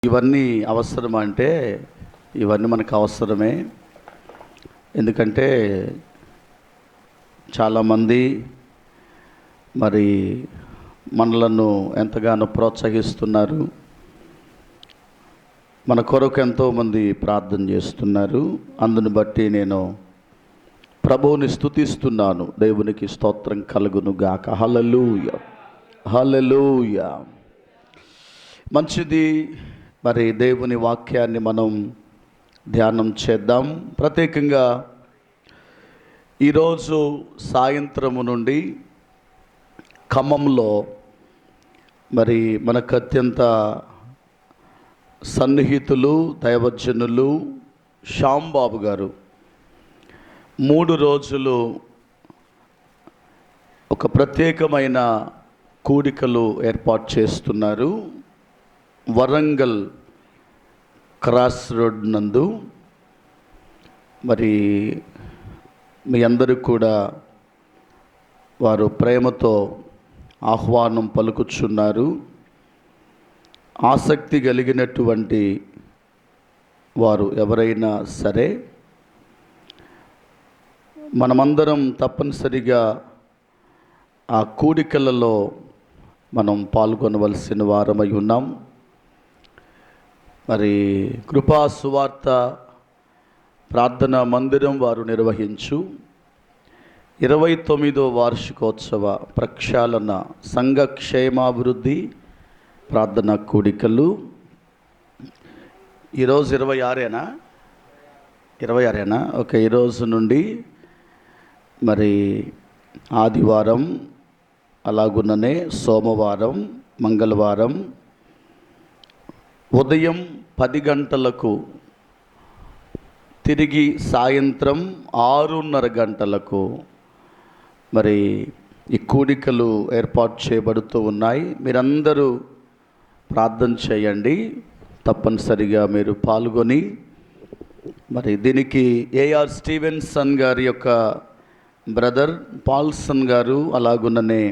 ఇవన్నీ అవసరమా అంటే ఇవన్నీ మనకు అవసరమే. ఎందుకంటే చాలామంది మరి మనలను ఎంతగానో ప్రోత్సహిస్తున్నారు, మన కొరకు ఎంతోమంది ప్రార్థన చేస్తున్నారు. అందుని బట్టి నేను ప్రభువుని స్తుతిస్తున్నాను. దేవునికి స్తోత్రం కలుగును గాక. హల్లెలూయా, హల్లెలూయా. మంచిది. మరి దేవుని వాక్యాన్ని మనం ధ్యానం చేద్దాం. ప్రత్యేకంగా ఈరోజు సాయంత్రము నుండి ఖమ్మంలో మరి మనకు అత్యంత సన్నిహితులు దైవజనులు శ్యాంబాబు గారు 3 రోజులు ఒక ప్రత్యేకమైన కూడికలు ఏర్పాటు చేస్తున్నారు. వరంగల్ క్రాస్ రోడ్ నందు. మరి మీ అందరూ కూడా వారు ప్రేమతో ఆహ్వానం పలుకుచున్నారు. ఆసక్తి కలిగినటువంటి వారు ఎవరైనా సరే మనమందరం తప్పనిసరిగా ఆ కూడికలలో మనం పాల్గొనవలసిన వారమై ఉన్నాం. మరి కృపా సువార్త ప్రార్థనా మందిరం వారు నిర్వహించు 29వ వార్షికోత్సవ ప్రక్షాళన సంఘ క్షేమాభివృద్ధి ప్రార్థనా కూడికలు ఈరోజు 26ఏనా? ఓకే. ఈరోజు నుండి మరి ఆదివారం, అలాగుననే సోమవారం, మంగళవారం ఉదయం 10 గంటలకు, తిరిగి సాయంత్రం 6:30 గంటలకు మరి ఈ కూడికలు ఏర్పాటు చేయబడుతూ ఉన్నాయి. మీరందరూ ప్రార్థన చేయండి. తప్పనిసరిగా మీరు పాల్గొని మరి దీనికి ఏఆర్ స్టీవెన్సన్ గారి యొక్క బ్రదర్ పాల్సన్ గారు, అలాగుననే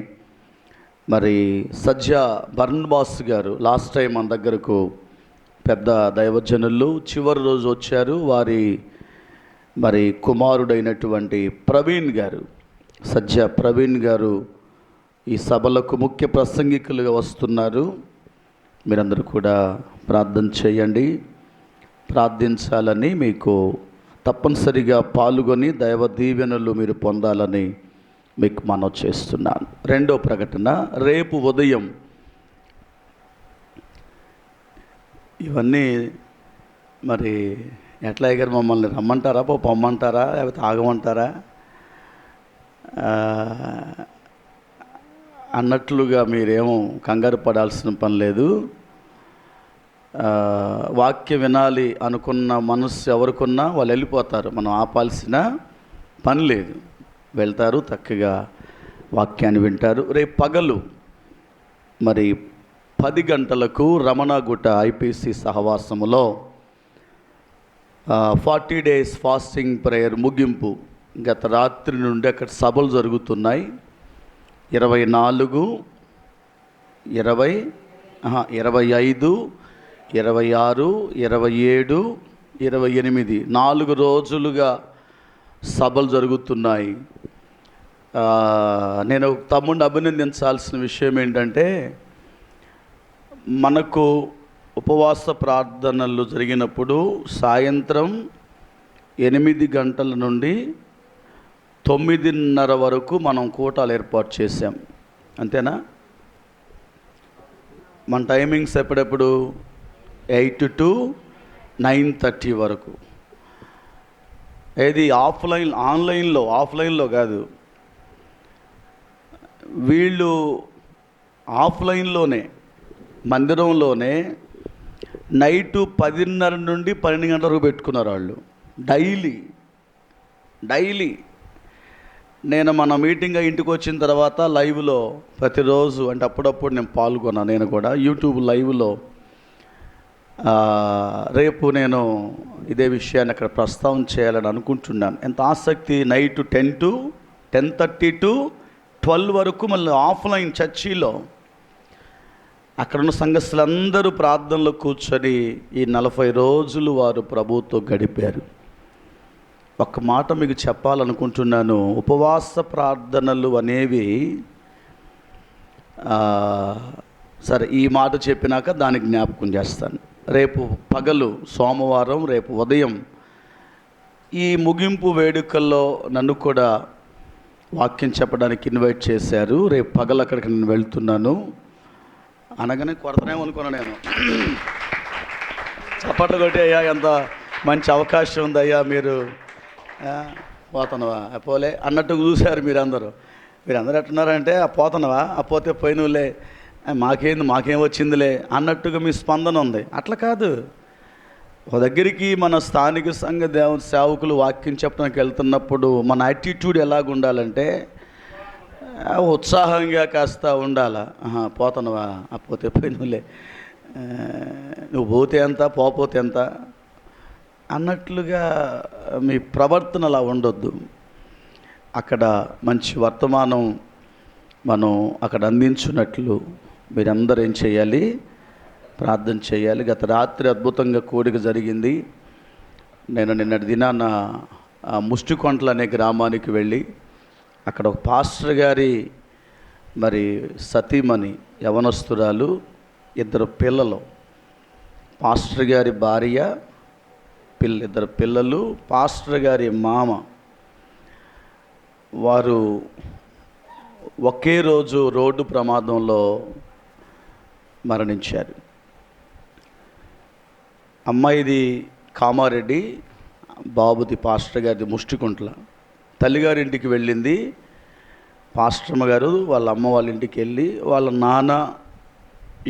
మరి సజ్జా బర్న్బాస్ గారు లాస్ట్ టైం మన దగ్గరకు పెద్ద దైవజనులు చివరి రోజు వచ్చారు. వారి మరి కుమారుడైనటువంటి ప్రవీణ్ గారు, సజ్జా ప్రవీణ్ గారు ఈ సభలకు ముఖ్య ప్రసంగికులుగా వస్తున్నారు. మీరందరూ కూడా ప్రార్థన చేయండి. ప్రార్థించాలని, మీకు తప్పనిసరిగా పాల్గొని దైవ దీవెనలు మీరు పొందాలని మీకు మనవి చేస్తున్నాను. 2వ ప్రకటన, రేపు ఉదయం ఇవన్నీ మరి ఎట్లా గారు మమ్మల్ని రమ్మంటారా, పొమ్మంటారా, లేకపోతే ఆగమంటారా అన్నట్లుగా మీరేమో కంగారు పడాల్సిన పని లేదు. వాక్యం వినాలి అనుకున్న మనసు ఎవరికున్నా వాళ్ళు వెళ్ళిపోతారు. మనం ఆపాల్సిన పని లేదు. వెళ్తారు, చక్కగా వాక్యాన్ని వింటారు. రేపు పగలు మరి 10 గంటలకు రమణగుట్ట ఐపీసీ సహవాసములో 40 days ఫాస్టింగ్ ప్రేయర్ ముగింపు. గత రాత్రి నుండి అక్కడ సభలు జరుగుతున్నాయి. 24, 20, 25, 26, 27, 28 4 రోజులుగా సభలు జరుగుతున్నాయి. నేను తమ్ముడిని అభినందించాల్సిన విషయం ఏంటంటే, మనకు ఉపవాస ప్రార్థనలు జరిగినప్పుడు సాయంత్రం 8 గంటల నుండి 9:30 వరకు మనం కూటాలు ఏర్పాటు చేసాం. అంతేనా? మన టైమింగ్స్ ఎప్పుడెప్పుడు 8 to 9:30 వరకు. ఏది ఆఫ్లైన్లో కాదు, వీళ్ళు ఆఫ్లైన్లోనే మందిరంలోనే నైటు 10:30 నుండి 12 గంటల వరకు పెట్టుకున్నారు వాళ్ళు. డైలీ నేను మన మీటింగ్ ఇంటికి వచ్చిన తర్వాత లైవ్లో ప్రతిరోజు, అంటే అప్పుడప్పుడు నేను పాల్గొన్నాను. నేను కూడా యూట్యూబ్ లైవ్లో రేపు నేను ఇదే విషయాన్ని అక్కడ ప్రస్తావన చేయాలని అనుకుంటున్నాను. ఎంత ఆసక్తి! నైటు 10 to 10:30 to 12 వరకు మళ్ళీ ఆఫ్లైన్ చర్చిలో అక్కడున్న సంఘస్థులందరూ ప్రార్థనలో కూర్చొని ఈ 40 రోజులు వారు ప్రభువుతో గడిపారు. ఒక్క మాట మీకు చెప్పాలనుకుంటున్నాను. ఉపవాస ప్రార్థనలు అనేవి సరే, ఈ మాట చెప్పినాక దానికి జ్ఞాపకం చేస్తాను. రేపు పగలు సోమవారం, రేపు ఉదయం ఈ ముగింపు వేడుకల్లో నన్ను కూడా వాక్యం చెప్పడానికి ఇన్వైట్ చేశారు. రేపు పగలు అక్కడికి నేను వెళ్తున్నాను అనగానే కొడతానేమో అనుకున్నాను నేను. చప్పట్లు కొట్టి, అయ్యా ఎంత మంచి అవకాశం ఉంది అయ్యా, మీరు పోతున్నావా పోలే అన్నట్టు చూశారు మీరందరూ ఎట్టున్నారంటే పోతున్నావా, పోతే పోయినవులే, మాకేం వచ్చిందిలే అన్నట్టుగా మీ స్పందన ఉంది. అట్లా కాదు. ఒక దగ్గరికి మన స్థానిక సంఘ దేవుని సేవకులు వాక్యం చెప్పడానికి వెళ్తున్నప్పుడు మన యాటిట్యూడ్ ఎలాగుండాలంటే ఉత్సాహంగా కాస్త ఉండాలా. పోతున్నావా, పోతే పోయినవులే, నువ్వు పోతే ఎంత పోతే ఎంత అన్నట్లుగా మీ ప్రవర్తన అలా ఉండొద్దు. అక్కడ మంచి వర్తమానం మనం అక్కడ అందించున్నట్లు మీరందరూ ఏం చేయాలి, ప్రార్థన చేయాలి. గత రాత్రి అద్భుతంగా కూడిక జరిగింది. నేను నిన్నటి దినాన ముష్టికొంటలు అనే గ్రామానికి వెళ్ళి అక్కడ ఒక పాస్టర్ గారి మరి సతీమణి యవనస్తురాలు, 2 పిల్లలు, పాస్టర్ గారి భార్య, 2 పిల్లలు, పాస్టర్ గారి మామ, వారు ఒకే రోజు రోడ్డు ప్రమాదంలో మరణించారు. అమ్మాయిది కామారెడ్డి, బాబుది పాస్టర్ గారిది ముష్టికుంట్ల. తల్లిగారింటికి వెళ్ళింది పాస్టర్మ గారు, వాళ్ళ అమ్మ వాళ్ళ ఇంటికి వెళ్ళి వాళ్ళ నాన్న,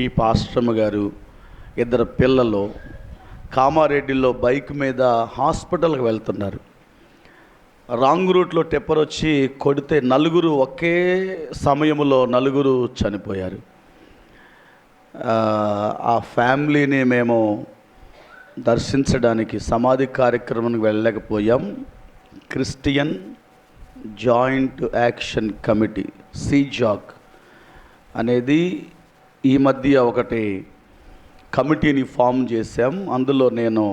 ఈ పాస్టర్మ గారు, 2 పిల్లలు కామారెడ్డిలో బైక్ మీద హాస్పిటల్కి వెళ్తున్నారు. రాంగ్ రూట్లో టెప్పర్ వచ్చి కొడితే ఒకే సమయంలో 4 చనిపోయారు. ఆ ఫ్యామిలీని మేము దర్శించడానికి సమాధి కార్యక్రమానికి వెళ్ళలేకపోయాం. క్రిస్టియన్ జాయింట్ యాక్షన్ కమిటీ సిజాక్ అనేది ఈ మధ్య ఒకటి కమిటీని ఫామ్ చేశాం. అందులో నేను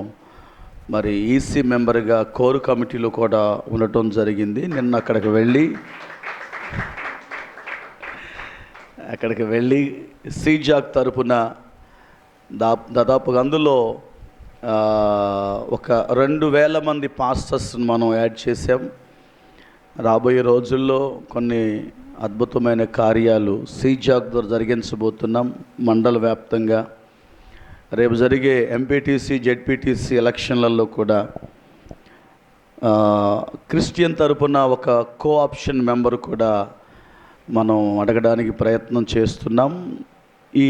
మరి ఈసీ మెంబర్గా కోర్ కమిటీలో కూడా ఉండటం జరిగింది. నిన్న అక్కడికి వెళ్ళి సిజాక్ తరపున దాదాపుగా అందులో ఒక 2000 మంది పాస్టర్స్ని మనం యాడ్ చేసాం. రాబోయే రోజుల్లో కొన్ని అద్భుతమైన కార్యాలు సిజాక్ ద్వారా జరిగించబోతున్నాం. మండల వ్యాప్తంగా రేపు జరిగే ఎంపీటీసీ, జెడ్పీటీసీ ఎలక్షన్లలో కూడా క్రిస్టియన్ తరపున ఒక కోఆప్షన్ మెంబర్ కూడా మనం అడగడానికి ప్రయత్నం చేస్తున్నాం. ఈ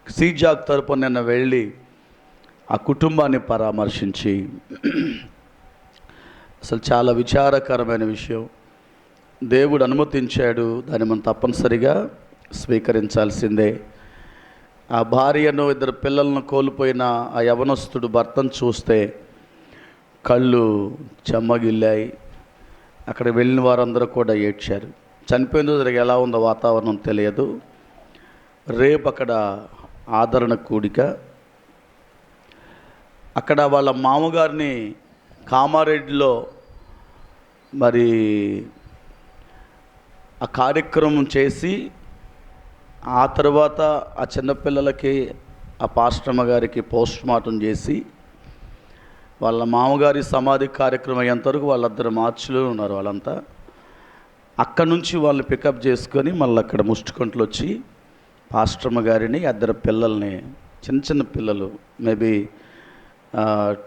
సిజాక్ తరపున నిన్న వెళ్ళి ఆ కుటుంబాన్ని పరామర్శించి అసలు చాలా విచారకరమైన విషయం, దేవుడు అనుమతించాడు, దాన్ని మనం తప్పనిసరిగా స్వీకరించాల్సిందే. ఆ భార్యను, 2 పిల్లలను కోల్పోయిన ఆ యవనస్తుడు భర్తను చూస్తే కళ్ళు చెమ్మగిల్లాయి. అక్కడ వెళ్ళిన వారందరూ కూడా ఏడ్చారు. చనిపోయిన రోజు ఎలా ఉందో వాతావరణం తెలియదు. రేపు అక్కడ ఆదరణ కూడిక. అక్కడ వాళ్ళ మామగారిని కామారెడ్డిలో మరి ఆ కార్యక్రమం చేసి ఆ తర్వాత ఆ చిన్నపిల్లలకి ఆ పాస్టమ్మ గారికి పోస్ట్ మార్టం చేసి వాళ్ళ మామగారి సమాధి కార్యక్రమం అయ్యేంతవరకు వాళ్ళిద్దరు మార్చిలో ఉన్నారు. వాళ్ళంతా అక్కడ నుంచి వాళ్ళు పికప్ చేసుకొని మళ్ళీ అక్కడ ముష్టికొంటలు వచ్చి పాస్టమ్మ గారిని, 2 పిల్లల్ని, చిన్న పిల్లలు, మేబీ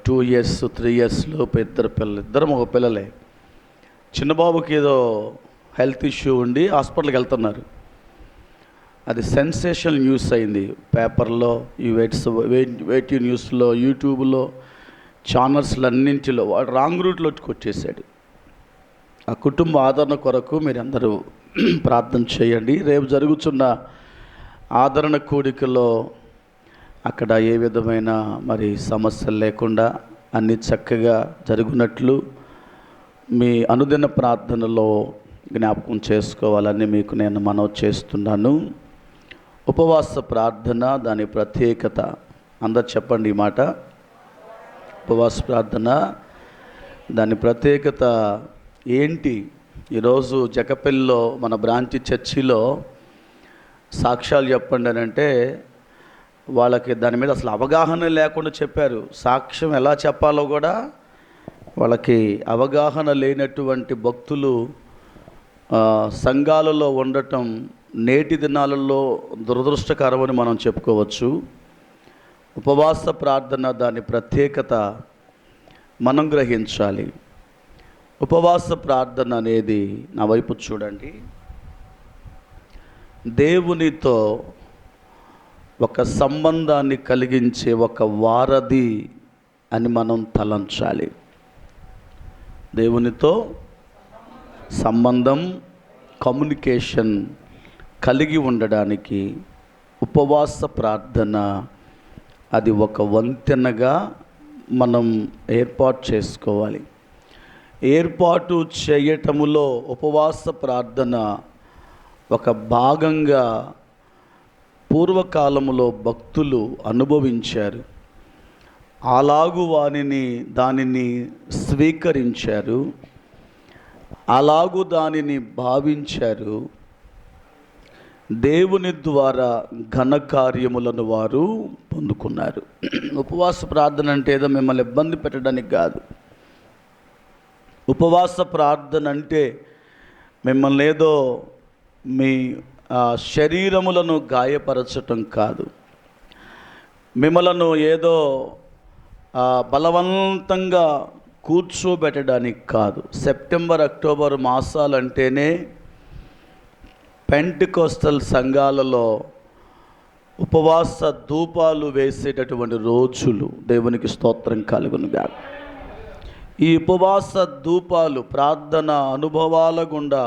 2 years 3 years లోపు 2 పిల్లలు, 2 మగ పిల్లలే. చిన్నబాబుకి ఏదో హెల్త్ ఇష్యూ ఉండి హాస్పిటల్కి వెళ్తున్నారు. అది సెన్సేషనల్ న్యూస్ అయింది పేపర్లో, ఈ వేటి న్యూస్లో, యూట్యూబ్లో, ఛానల్స్లో అన్నింటిలో. వాడు రాంగ్ రూట్లో కొట్టేశాడు. ఆ కుటుంబ ఆదరణ కొరకు మీరందరూ ప్రార్థన చేయండి. రేపు జరుగుతున్న ఆదరణ కూడికలో అక్కడ ఏ విధమైన మరి సమస్యలు లేకుండా అన్నీ చక్కగా జరుగునట్లు మీ అనుదిన ప్రార్థనలో జ్ఞాపకం చేసుకోవాలని మీకు నేను మనవి చేస్తున్నాను. ఉపవాస ప్రార్థన, దాని ప్రత్యేకత. అందరు చెప్పండి ఈ మాట. ఉపవాస ప్రార్థన, దాని ప్రత్యేకత ఏంటి? ఈరోజు జకపల్లిలో మన బ్రాంచ్ చర్చిలో సాక్ష్యాలు చెప్పండి అని అంటే వాళ్ళకి దాని మీద అసలు అవగాహన లేకుండా చెప్పారు. సాక్ష్యం ఎలా చెప్పాలో కూడా వాళ్ళకి అవగాహన లేనటువంటి భక్తులు సంఘాలలో ఉండటం నేటి దినాలలో దురదృష్టకరమని మనం చెప్పుకోవచ్చు. ఉపవాస ప్రార్థన, దాని ప్రత్యేకత మనం గ్రహించాలి. ఉపవాస ప్రార్థన అనేది, నా వైపు చూడండి, దేవునితో ఒక సంబంధాన్ని కలిగించే ఒక వారధి అని మనం తలంచాలి. దేవునితో సంబంధం, కమ్యూనికేషన్ కలిగి ఉండడానికి ఉపవాస ప్రార్థన అది ఒక వంతెనగా మనం ఏర్పాటు చేసుకోవాలి. ఏర్పాటు చేయటములో ఉపవాస ప్రార్థన ఒక భాగంగా పూర్వకాలములో భక్తులు అనుభవించారు. అలాగు దానిని స్వీకరించారు, అలాగు దానిని భావించారు. దేవుని ద్వారా ఘనకార్యములను వారు పొందుకున్నారు. ఉపవాస ప్రార్థన అంటే ఏదో మిమ్మల్ని ఇబ్బంది పెట్టడానికి కాదు. ఉపవాస ప్రార్థన అంటే మిమ్మల్ని ఏదో మీ శరీరములను గాయపరచటం కాదు, మిమ్మలను ఏదో బలవంతంగా కూర్చోబెట్టడానికి కాదు. సెప్టెంబర్, అక్టోబర్ మాసాలంటేనే పెంటెకోస్తల్ సంఘాలలో ఉపవాస ధూపాలు వేసేటటువంటి రోజులు. దేవునికి స్తోత్రం కలుగునుగా. ఈ ఉపవాస ధూపాలు ప్రార్థన అనుభవాల గుండా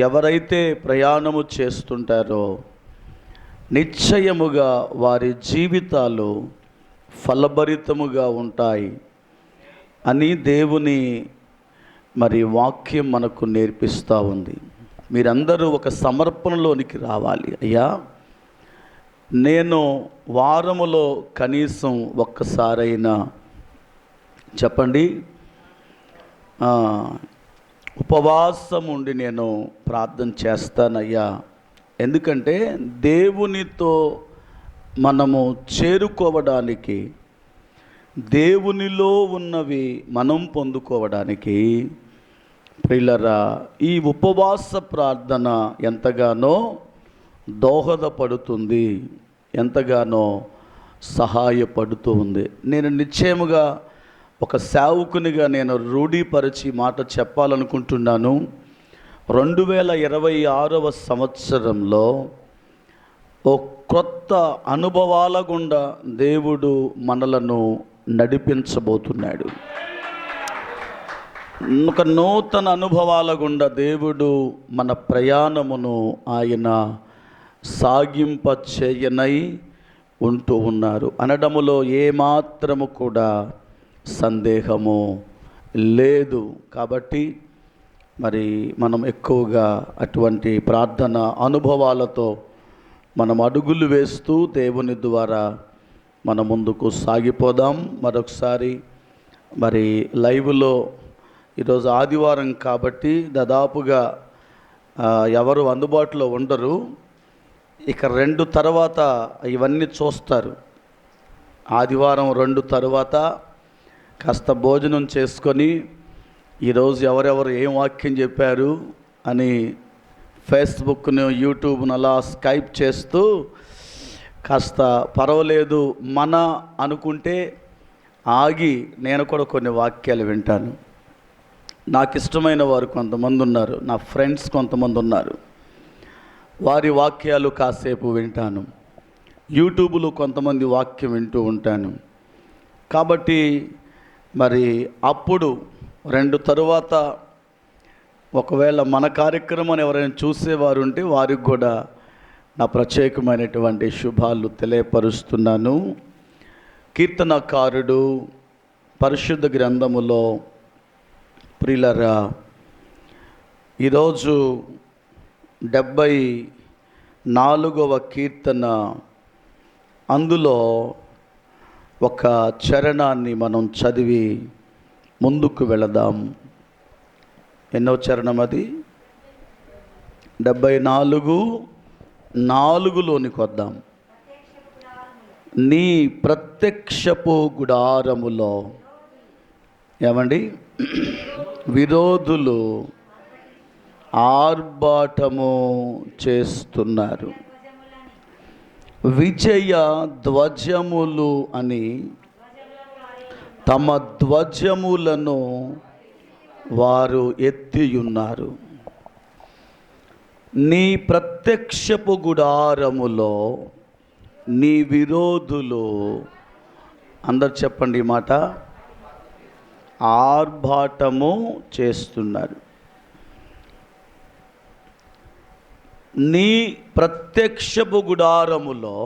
ఎవరైతే ప్రయాణము చేస్తుంటారో నిశ్చయముగా వారి జీవితాలు ఫలభరితముగా ఉంటాయి అని దేవుని వాక్యం మనకు నేర్పిస్తూ ఉంది. మీరందరూ ఒక సమర్పణలోనికి రావాలి. అయ్యా, నేను వారములో కనీసం ఒక్కసారైనా చెప్పండి ఉపవాసం ఉండి నేను ప్రార్థన చేస్తానయ్యా. ఎందుకంటే దేవునితో మనము చేరుకోవడానికి, దేవునిలో ఉన్నవి మనం పొందుకోవడానికి ప్రియులారా ఈ ఉపవాస ప్రార్థన ఎంతగానో దోహదపడుతుంది, ఎంతగానో సహాయపడుతూ ఉంది. నేను నిశ్చయముగా ఒక సేవకునిగా నేను రూఢీపరిచి మాట చెప్పాలనుకుంటున్నాను. 2026వ సంవత్సరంలో ఓ క్రొత్త అనుభవాల గుండా దేవుడు మనలను నడిపించబోతున్నాడు. ఒక నూతన అనుభవాల గుండా దేవుడు మన ప్రయాణమును ఆయన సాగింప చేయనై ఉంటూ ఉన్నారు అనడములో ఏమాత్రము కూడా సందేహము లేదు. కాబట్టి మనం ఎక్కువగా అటువంటి ప్రార్థన అనుభవాలతో మనం అడుగులు వేస్తూ దేవుని ద్వారా మన ముందుకు సాగిపోదాం. మరొకసారి లైవ్లో ఈరోజు ఆదివారం కాబట్టి దాదాపుగా ఎవరు అందుబాటులో ఉండరు. ఇక 2 తర్వాత ఇవన్నీ చూస్తారు. ఆదివారం 2 తర్వాత కాస్త భోజనం చేసుకొని ఈరోజు ఎవరెవరు ఏం వాక్యం చెప్పారు అని ఫేస్బుక్ను, యూట్యూబ్ను అలా స్కైప్ చేస్తూ కాస్త పర్వాలేదు అనుకుంటే ఆగి నేను కూడా కొన్ని వాక్యాలు వింటాను. నాకు ఇష్టమైన వారు కొంతమంది ఉన్నారు, నా ఫ్రెండ్స్ కొంతమంది ఉన్నారు, వారి వాక్యాలు కాసేపు వింటాను. యూట్యూబ్లో కొంతమంది వాక్యం వింటూ ఉంటాను. కాబట్టి అప్పుడు 2 తరువాత ఒకవేళ మన కార్యక్రమాన్ని ఎవరైనా చూసేవారు ఉంటే వారికి కూడా నా ప్రత్యేకమైనటువంటి శుభాలు తెలియపరుస్తున్నాను. కీర్తనకారుడు పరిశుద్ధ గ్రంథములో ప్రియులారా ఈరోజు 4వ కీర్తన, అందులో ఒక చరణాన్ని మనం చదివి ముందుకు వెళదాం. ఎన్నో చరణం అది? 74:4లోనికి వద్దాం. నీ ప్రత్యక్షపు గుడారములో ఏమండి విరోధులు ఆర్భాటము చేస్తున్నారు, విజయ ధ్వజములు అని తమ ధ్వజములను వారు ఎత్తియున్నారు. నీ ప్రత్యక్షపు గుడారములో నీ విరోధులు, అందరు చెప్పండి ఈ మాట, ఆర్భాటము చేస్తున్నారు. నీ ప్రత్యక్షపు గుడారములో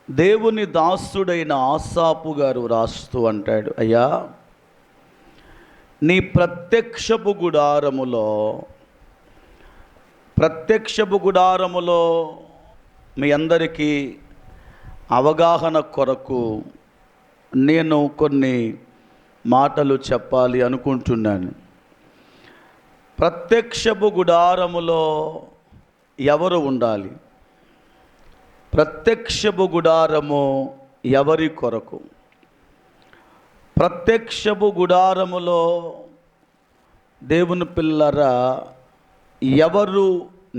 దేవుని దాసుడైన ఆసాపు గారు రాస్తూ అంటాడు, అయ్యా నీ ప్రత్యక్షపు గుడారములో మీ అందరికీ అవగాహన కొరకు నేను కొన్ని మాటలు చెప్పాలి అనుకుంటున్నాను. ప్రత్యక్షపు గుడారములో ఎవరు ఉండాలి? ప్రత్యక్షపు గుడారము ఎవరి కొరకు? ప్రత్యక్షపు గుడారములో దేవుని పిల్లరా ఎవరు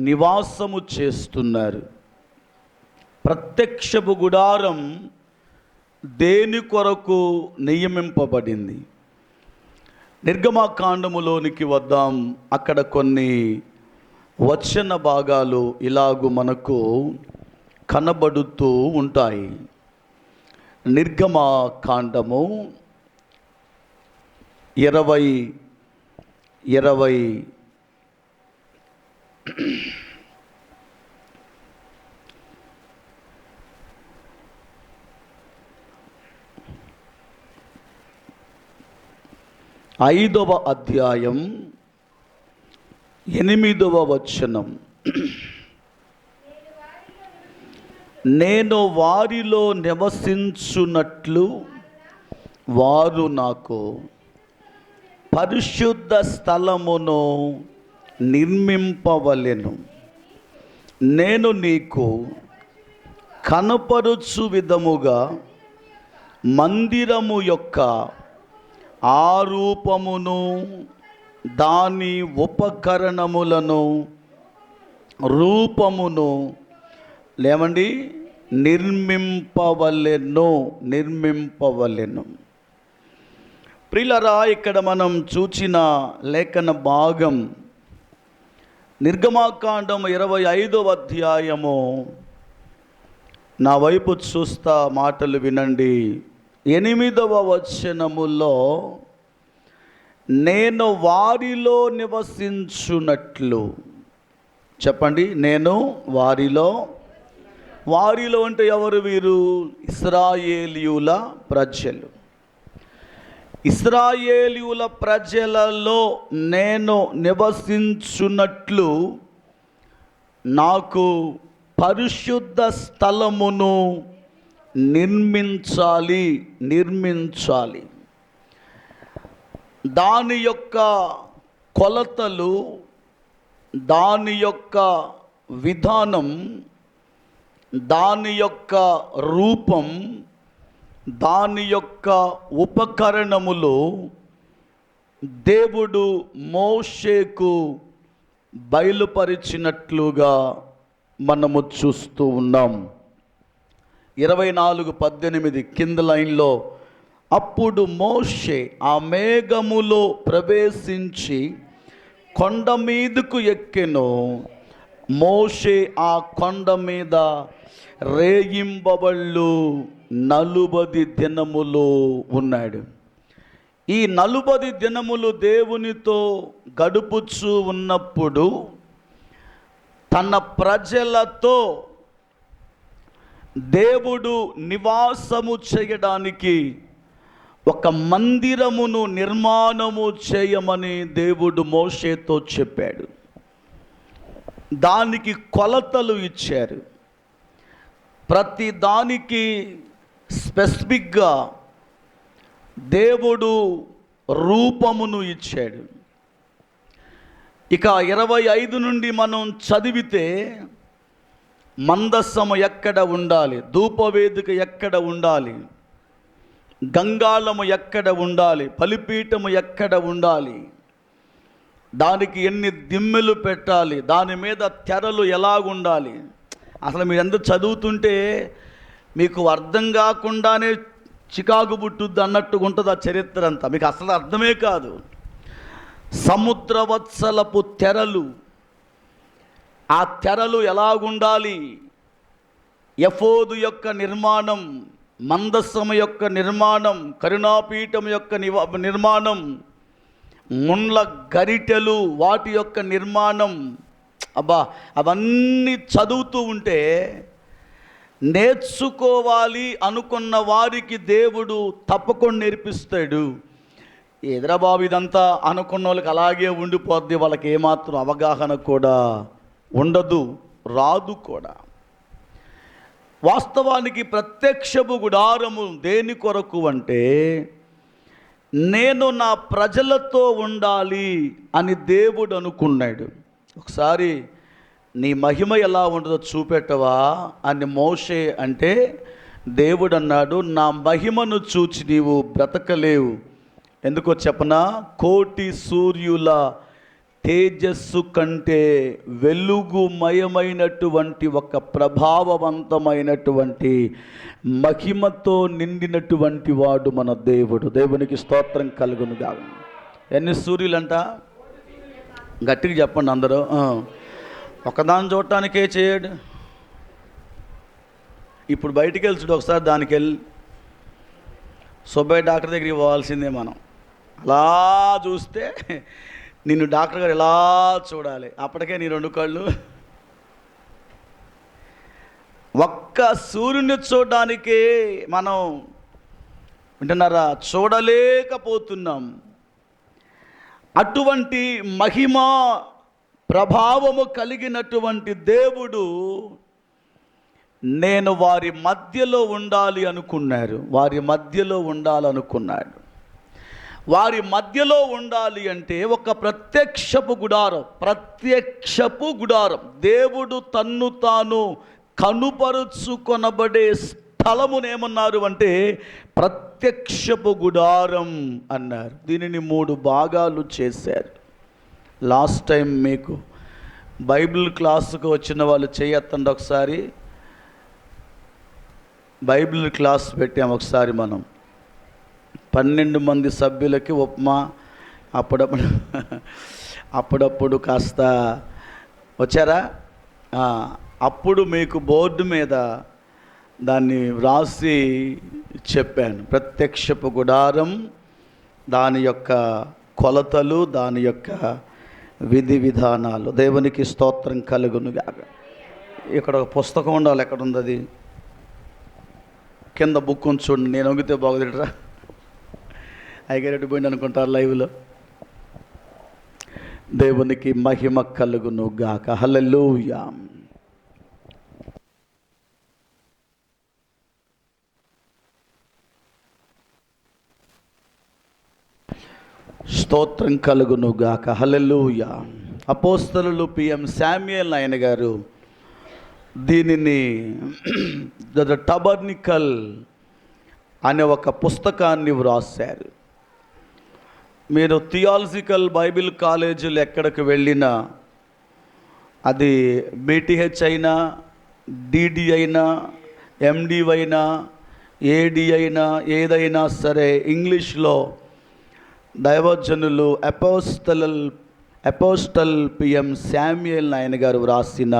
నివాసము చేస్తున్నారు? ప్రత్యక్షపు గుడారం దేని కొరకు నియమింపబడింది? నిర్గమకాండములోనికి వద్దాం. అక్కడ కొన్ని వచన భాగాలు ఇలాగు మనకు కనబడుతూ ఉంటాయి. నిర్గమకాండము 20 5వ అధ్యాయం 8వ వచనం, నేను వారిలో నివసించున్నట్లు వారు నాకు పరిశుద్ధ స్థలమును నిర్మింపవలెను. నేను నీకు కనపరుచు విధముగా మందిరము యొక్క ఆరూపమును దాని ఉపకరణములను రూపమును లేమండి నిర్మింపవలెను. ప్రియులారా, ఇక్కడ మనం చూచిన లేఖన భాగం నిర్గమకాండం 25వ అధ్యాయము. నా వైపు చూస్తా మాటలు వినండి. 8వ వచనములో నేను వారిలో నివసించున్నట్లు, చెప్పండి, నేను వారిలో అంటే ఎవరు వీరు? ఇశ్రాయేలీయుల ప్రజలు. ఇశ్రాయేలీయుల ప్రజలలో నేను నివసించున్నట్లు నాకు పరిశుద్ధ స్థలమును నిర్మించాలి. దాని యొక్క కొలతలు, దాని యొక్క విధానం, దాని యొక్క రూపం, దాని యొక్క ఉపకరణములు దేవుడు మోషేకు బయలుపరిచినట్లుగా మనము చూస్తూ ఉన్నాం. 24:18 కింద లైన్లో, అప్పుడు మోషే ఆ మేఘములో ప్రవేశించి కొండ మీదకు ఎక్కెను. మోషే ఆ కొండ మీద రేయింబవళ్ళు 40 దినములు ఉన్నాడు. ఈ 40 దినములు దేవునితో గడుపుచూ ఉన్నప్పుడు తన ప్రజలతో దేవుడు నివాసము చేయడానికి ఒక మందిరమును నిర్మాణము చేయమని దేవుడు మోషేతో చెప్పాడు. దానికి కొలతలు ఇచ్చారు. ప్రతి దానికి స్పెసిఫిక్గా దేవుడు రూపమును ఇచ్చాడు. ఇక 25 నుండి మనం చదివితే మందస్సము ఎక్కడ ఉండాలి, ధూపవేదిక ఎక్కడ ఉండాలి, గంగాళము ఎక్కడ ఉండాలి, బలిపీఠము ఎక్కడ ఉండాలి, దానికి ఎన్ని దిమ్మెలు పెట్టాలి, దాని మీద తెరలు ఎలాగుండాలి. అసలు మీరు ఎంత చదువుతుంటే మీకు అర్థం కాకుండానే చికాకు పుట్టుద్ది అన్నట్టుగా ఉంటుంది ఆ చరిత్ర అంతా. మీకు అసలు అర్థమే కాదు. సముద్రవత్సలపు తెరలు, ఆ తెరలు ఎలాగుండాలి, ఎఫోదు యొక్క నిర్మాణం, మందస్సము యొక్క నిర్మాణం, కరుణాపీఠం యొక్క నిర్మాణం, ముండ్ల గరిటెలు వాటి యొక్క నిర్మాణం, అవన్నీ చదువుతూ ఉంటే నేర్చుకోవాలి అనుకున్న వారికి దేవుడు తప్పకుండా నేర్పిస్తాడు. ఎదురా బాబు ఇదంతా అనుకున్న వాళ్ళకి అలాగే ఉండిపోద్ది, వాళ్ళకి ఏమాత్రం అవగాహన కూడా ఉండదు, రాదు కూడా. వాస్తవానికి ప్రత్యక్షపు గుడారము దేని కొరకు అంటే, నేను నా ప్రజలతో ఉండాలి అని దేవుడు అనుకున్నాడు. ఒకసారి నీ మహిమ ఎలా ఉంటుందో చూపెట్టవా అని మోషే అంటే, దేవుడు అన్నాడు, నా మహిమను చూచి నీవు బ్రతకలేవు. ఎందుకో చెప్పనా, కోటి సూర్యుల తేజస్సు కంటే వెలుగుమయమైనటువంటి ఒక ప్రభావవంతమైనటువంటి మహిమతో నిండినటువంటి వాడు మన దేవుడు. దేవునికి స్తోత్రం కలుగునుగా. ఎన్ని సూర్యులంట? గట్టిగా చెప్పండి అందరూ. ఒకదాన్ని చూడటానికే చేయడు. ఇప్పుడు బయటికి వెళ్ళి చూడు ఒకసారి, దానికి వెళ్ళి సుబ్బయ్య డాక్టర్ దగ్గరికి పోవాల్సిందే మనం. అలా చూస్తే నిన్ను డాక్టర్ గారు ఎలా చూడాలి, అప్పటికే నీ 2 కళ్ళు. ఒక్క సూర్యుని చూడడానికే మనం వింటున్నారా, చూడలేకపోతున్నాం. అటువంటి మహిమ ప్రభావము కలిగినటువంటి దేవుడు నేను వారి మధ్యలో ఉండాలి అనుకున్నారు. వారి మధ్యలో ఉండాలనుకున్నాడు. వారి మధ్యలో ఉండాలి అంటే ఒక ప్రత్యక్షపు గుడారం, దేవుడు తన్ను తాను కనుపరుచుకొనబడే స్థలమునేమన్నారు అంటే ప్రత్యక్షపు గుడారం అన్నారు. దీనిని 3 భాగాలు చేశారు. లాస్ట్ టైం మీకు బైబిల్ క్లాసుకు వచ్చిన వాళ్ళు చేయొత్తండి ఒకసారి. బైబిల్ క్లాస్ పెట్టాము ఒకసారి మనం. 12 మంది సభ్యులకి ఉప్మా, అప్పుడప్పుడు కాస్త వచ్చారా. అప్పుడు మీకు బోర్డు మీద దాన్ని వ్రాసి చెప్పాను. ప్రత్యక్షపు గుడారం, దాని యొక్క కొలతలు, దాని యొక్క విధి విధానాలు. దేవునికి స్తోత్రం కలుగునుగా. ఇక్కడ ఒక పుస్తకం ఉండాలి. ఎక్కడ ఉంది అది? కింద బుక్ ఉంచండి. నేను ఒంగితే బాగుదిడరా, ఐగరెడ్డి పోయింది అనుకుంటారు లైవ్లో. దేవునికి మహిమ కలుగును గాక. హల్లెలూయా. స్తోత్రం కలుగును గాక. హల్లెలూయా. అపోస్తలులు పిఎం శామ్యూయల్ నాయన గారు దీనిని ద టబర్నికల్ అనే ఒక పుస్తకాన్ని వ్రాసారు. మీరు థియాలజికల్ బైబిల్ కాలేజీలు ఎక్కడికి వెళ్ళినా, అది బీటీహెచ్ అయినా, డిడి అయినా, ఎండి అయినా, ఏడి అయినా, ఏదైనా సరే, ఇంగ్లీష్లో దైవజనులు అపోస్టల్ పిఎం శామ్యూయల్ నాయన గారు వ్రాసిన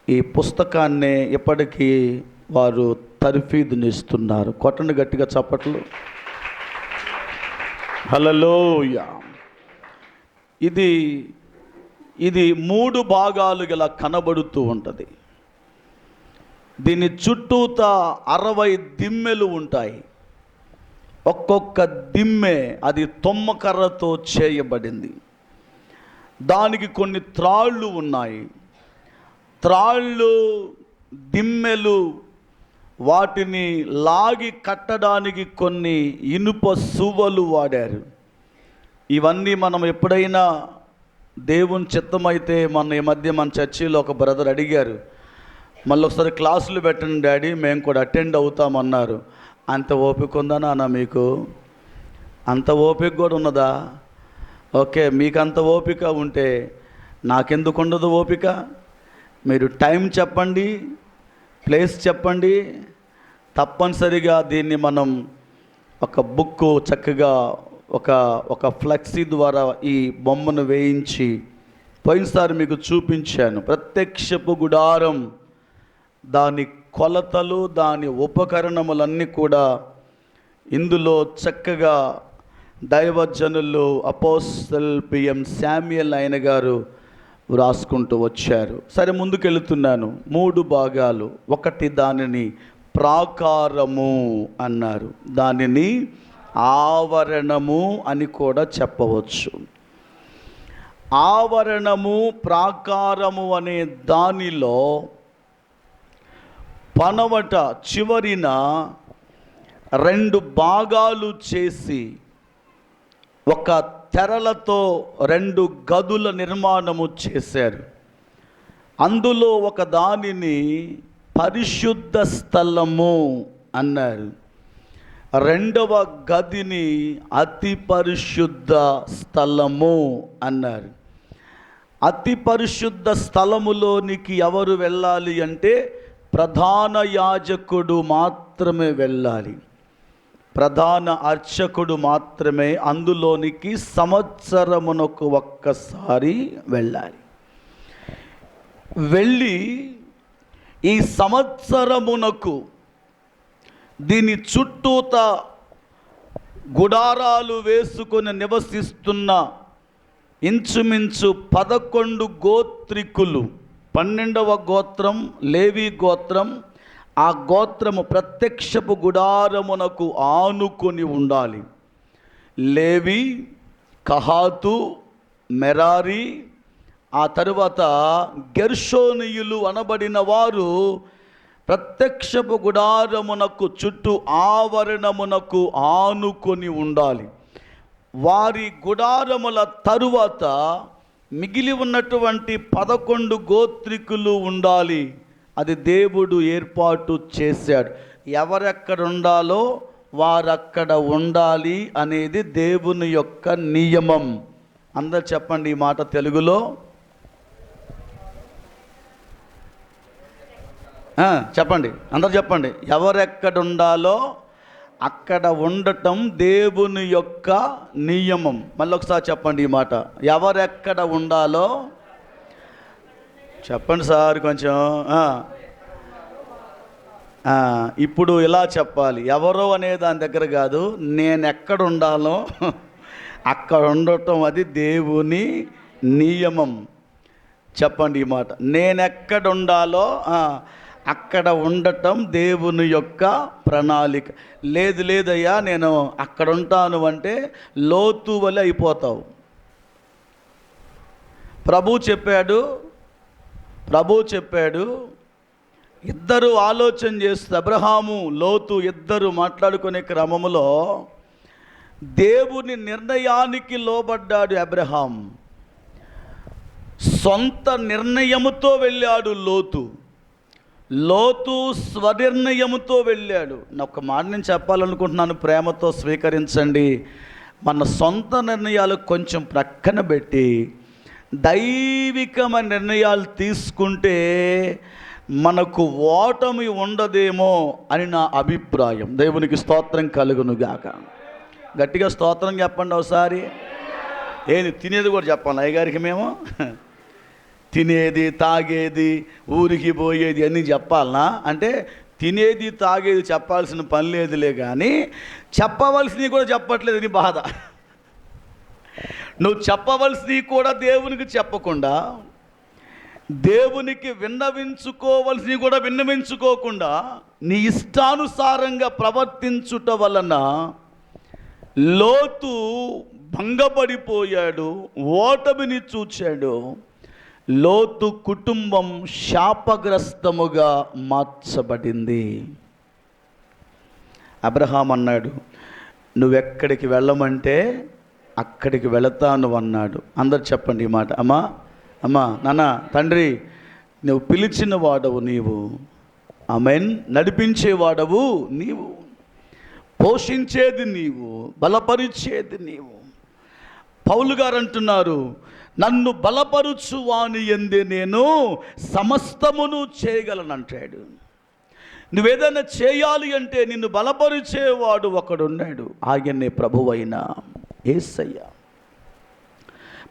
ఈ పుస్తకాన్ని ఇప్పటికీ వారు తర్ఫీదునిస్తున్నారు. కొట్టండి గట్టిగా చప్పట్లు. హల్లెలూయా. ఇది 3 భాగాలు గల కనబడుతూ ఉంటుంది. దీని చుట్టూత 60 దిమ్మెలు ఉంటాయి. ఒక్కొక్క దిమ్మె అది తుమ్మకర్రతో చేయబడింది. దానికి కొన్ని త్రాళ్ళు ఉన్నాయి. త్రాళ్ళు, దిమ్మెలు, వాటిని లాగి కట్టడానికి కొన్ని ఇనుప సువ్వలు వాడారు. ఇవన్నీ మనం ఎప్పుడైనా దేవుని చిత్తమైతే, ఈ మధ్య మన చర్చిలో ఒక బ్రదర్ అడిగారు, మళ్ళీ ఒకసారి క్లాసులు పెట్టండి డాడీ, మేము కూడా అటెండ్ అవుతామన్నారు. అంత ఓపిక ఉందా నాన్న మీకు? అంత ఓపిక కూడా ఉన్నదా? ఓకే, మీకు అంత ఓపిక ఉంటే నాకెందుకు ఉండదు ఓపిక? మీరు టైం చెప్పండి, ప్లేస్ చెప్పండి, తప్పనిసరిగా దీన్ని మనం ఒక బుక్ చక్కగా ఒక ఫ్లెక్సీ ద్వారా ఈ బొమ్మను వేయించి, పోయినసారి మీకు చూపించాను. ప్రత్యక్షపు గుడారం, దాని కొలతలు, దాని ఉపకరణములన్నీ కూడా ఇందులో చక్కగా దైవజనులు అపోస్తల్ పిఎం శామ్యుయల్ ఆయన గారు వ్రాసుకుంటూ వచ్చారు. సరే, ముందుకెళ్తున్నాను. 3 భాగాలు. ఒకటి, దానిని ప్రాకారము అన్నారు, దానిని ఆవరణము అని కూడా చెప్పవచ్చు. ఆవరణము, ప్రాకారము అనే దానిలో పనవట చివరిన 2 భాగాలు చేసి ఒక తెరలతో 2 గదుల నిర్మాణము చేశారు. అందులో ఒక దానిని పరిశుద్ధ స్థలము అన్నారు, రెండవ గదిని అతి పరిశుద్ధ స్థలము అన్నారు. అతి పరిశుద్ధ స్థలములోనికి ఎవరు వెళ్ళాలి అంటే ప్రధాన యాజకుడు మాత్రమే వెళ్ళాలి. ప్రధాన అర్చకుడు మాత్రమే అందులోనికి సంవత్సరమునకు ఒక్కసారి వెళ్ళాలి. వెళ్ళి ఈ సంవత్సరమునకు దీని చుట్టూత గుడారాలు వేసుకొని నివసిస్తున్న ఇంచుమించు 11 గోత్రికులు, 12వ గోత్రం లేవి గోత్రం, ఆ గోత్రము ప్రత్యక్షపు గుడారమునకు ఆనుకొని ఉండాలి. లేవి, కహాతు, మెరారి, ఆ తరువాత గెర్షోనీయులు అనబడిన వారు ప్రత్యక్షపు గుడారమునకు చుట్టూ ఆవరణమునకు ఆనుకొని ఉండాలి. వారి గుడారముల తరువాత మిగిలి ఉన్నటువంటి 11 గోత్రికులు ఉండాలి. అది దేవుడు ఏర్పాటు చేశాడు. ఎవరెక్కడ ఉండాలో వారక్కడ ఉండాలి అనేది దేవుని యొక్క నియమం. అందరు చెప్పండి ఈ మాట తెలుగులో. చెప్పండి, అందరు చెప్పండి. ఎవరెక్కడ ఉండాలో అక్కడ ఉండటం దేవుని యొక్క నియమం. మళ్ళీ ఒకసారి చెప్పండి ఈ మాట. ఎవరెక్కడ ఉండాలో చెప్పండి సార్ కొంచెం. ఇప్పుడు ఇలా చెప్పాలి, ఎవరో అనే దాని దగ్గర కాదు, నేను ఎక్కడ ఉండాలో అక్కడ ఉండటం అది దేవుని నియమం. చెప్పండి ఈ మాట. నేనెక్కడ ఉండాలో అక్కడ ఉండటం దేవుని యొక్క ప్రణాళిక. లేదయ్యా నేను అక్కడ ఉంటాను అంటే లోతు వలె అయిపోతావు. ప్రభు చెప్పాడు, ఇద్దరు ఆలోచన చేస్తూ అబ్రహాము, లోతు ఇద్దరు మాట్లాడుకునే క్రమములో దేవుని నిర్ణయానికి లోబడ్డాడు అబ్రహాం. సొంత నిర్ణయముతో వెళ్ళాడు లోతు స్వనిర్ణయముతో వెళ్ళాడు. ఒక మాట నేను చెప్పాలనుకుంటున్నాను, ప్రేమతో స్వీకరించండి. మన సొంత నిర్ణయాలు కొంచెం ప్రక్కన పెట్టి దైవికమైన నిర్ణయాలు తీసుకుంటే మనకు ఓటమి ఉండదేమో అని నా అభిప్రాయం. దేవునికి స్తోత్రం కలుగునుగాక. గట్టిగా స్తోత్రం చెప్పండి ఒకసారి. ఏది తినేది కూడా చెప్పాలి అయ్యగారికి. మేము తినేది, తాగేది, ఊరికి పోయేది అన్నీ చెప్పాలనా అంటే తినేది తాగేది చెప్పాల్సిన పని లేదులే, కానీ చెప్పవలసినవి కూడా చెప్పట్లేదు నీ బాధ. నువ్వు చెప్పవలసినవి కూడా దేవునికి చెప్పకుండా, దేవునికి విన్నవించుకోవలసినవి కూడా విన్నవించుకోకుండా నీ ఇష్టానుసారంగా ప్రవర్తించుట వలన లోతు భంగపడిపోయాడు, ఓటమిని చూచాడు. లోతు కుటుంబం శాపగ్రస్తముగా మార్చబడింది. అబ్రహాం అన్నాడు, నువ్వెక్కడికి వెళ్ళమంటే అక్కడికి వెళతాను అన్నాడు. అందరు చెప్పండి ఈ మాట. అమ్మా అమ్మా నాన్న తండ్రి, నువ్వు పిలిచిన వాడవు నీవు, ఆమెన్, నడిపించేవాడవు నీవు, పోషించేది నీవు, బలపరిచేది నీవు. పౌలు గారు అంటున్నారు, నన్ను బలపరుచు వాని యందే నేను సమస్తమును చేయగలనంటాడు. నువ్వేదైనా చేయాలి అంటే నిన్ను బలపరిచేవాడు ఒకడున్నాడు, ఆయనే ప్రభువైన యేసయ్య.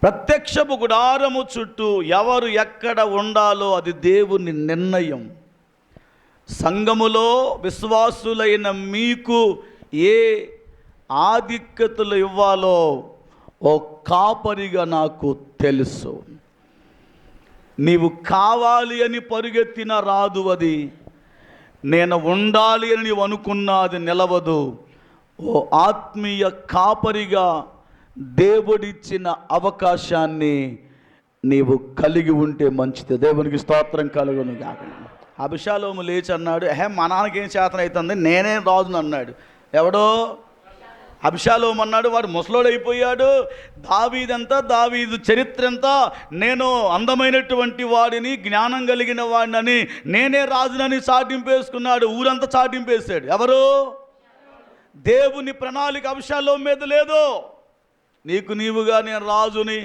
ప్రత్యక్షపు గుడారము చుట్టూ ఎవరు ఎక్కడ ఉండాలో అది దేవుని నిర్ణయం. సంఘములో విశ్వాసులైన మీకు ఏ ఆధిక్యతలు ఇవ్వాలో ఓ కాపరిగా నాకు తెలుసు. నీవు కావాలి అని పరుగెత్తిన రాదు అది, నేను ఉండాలి అని నీవు అనుకున్నది నిలవదు. ఓ ఆత్మీయ కాపరిగా దేవుడిచ్చిన అవకాశాన్ని నీవు కలిగి ఉంటే మంచిది. దేవునికి స్తోత్రం కలుగును గాక. అభిషాలోము లేచి అన్నాడు, మా నాన్నకేం చేతన అవుతుంది, నేనే రాజును అన్నాడు. ఎవడో అభిషాలోము అన్నాడు, వాడు ముసలోడైపోయాడు, దావీదంతా, దావీదు చరిత్ర ఎంత, నేను అందమైనటువంటి వాడిని, జ్ఞానం కలిగిన వాడిని, నేనే రాజునని చాటింపేసుకున్నాడు. ఊరంతా చాటింపేశాడు. ఎవరు? దేవుని ప్రణాళిక అభిషాలోము మీద లేదు. నీకు నీవుగా నేను రాజుని,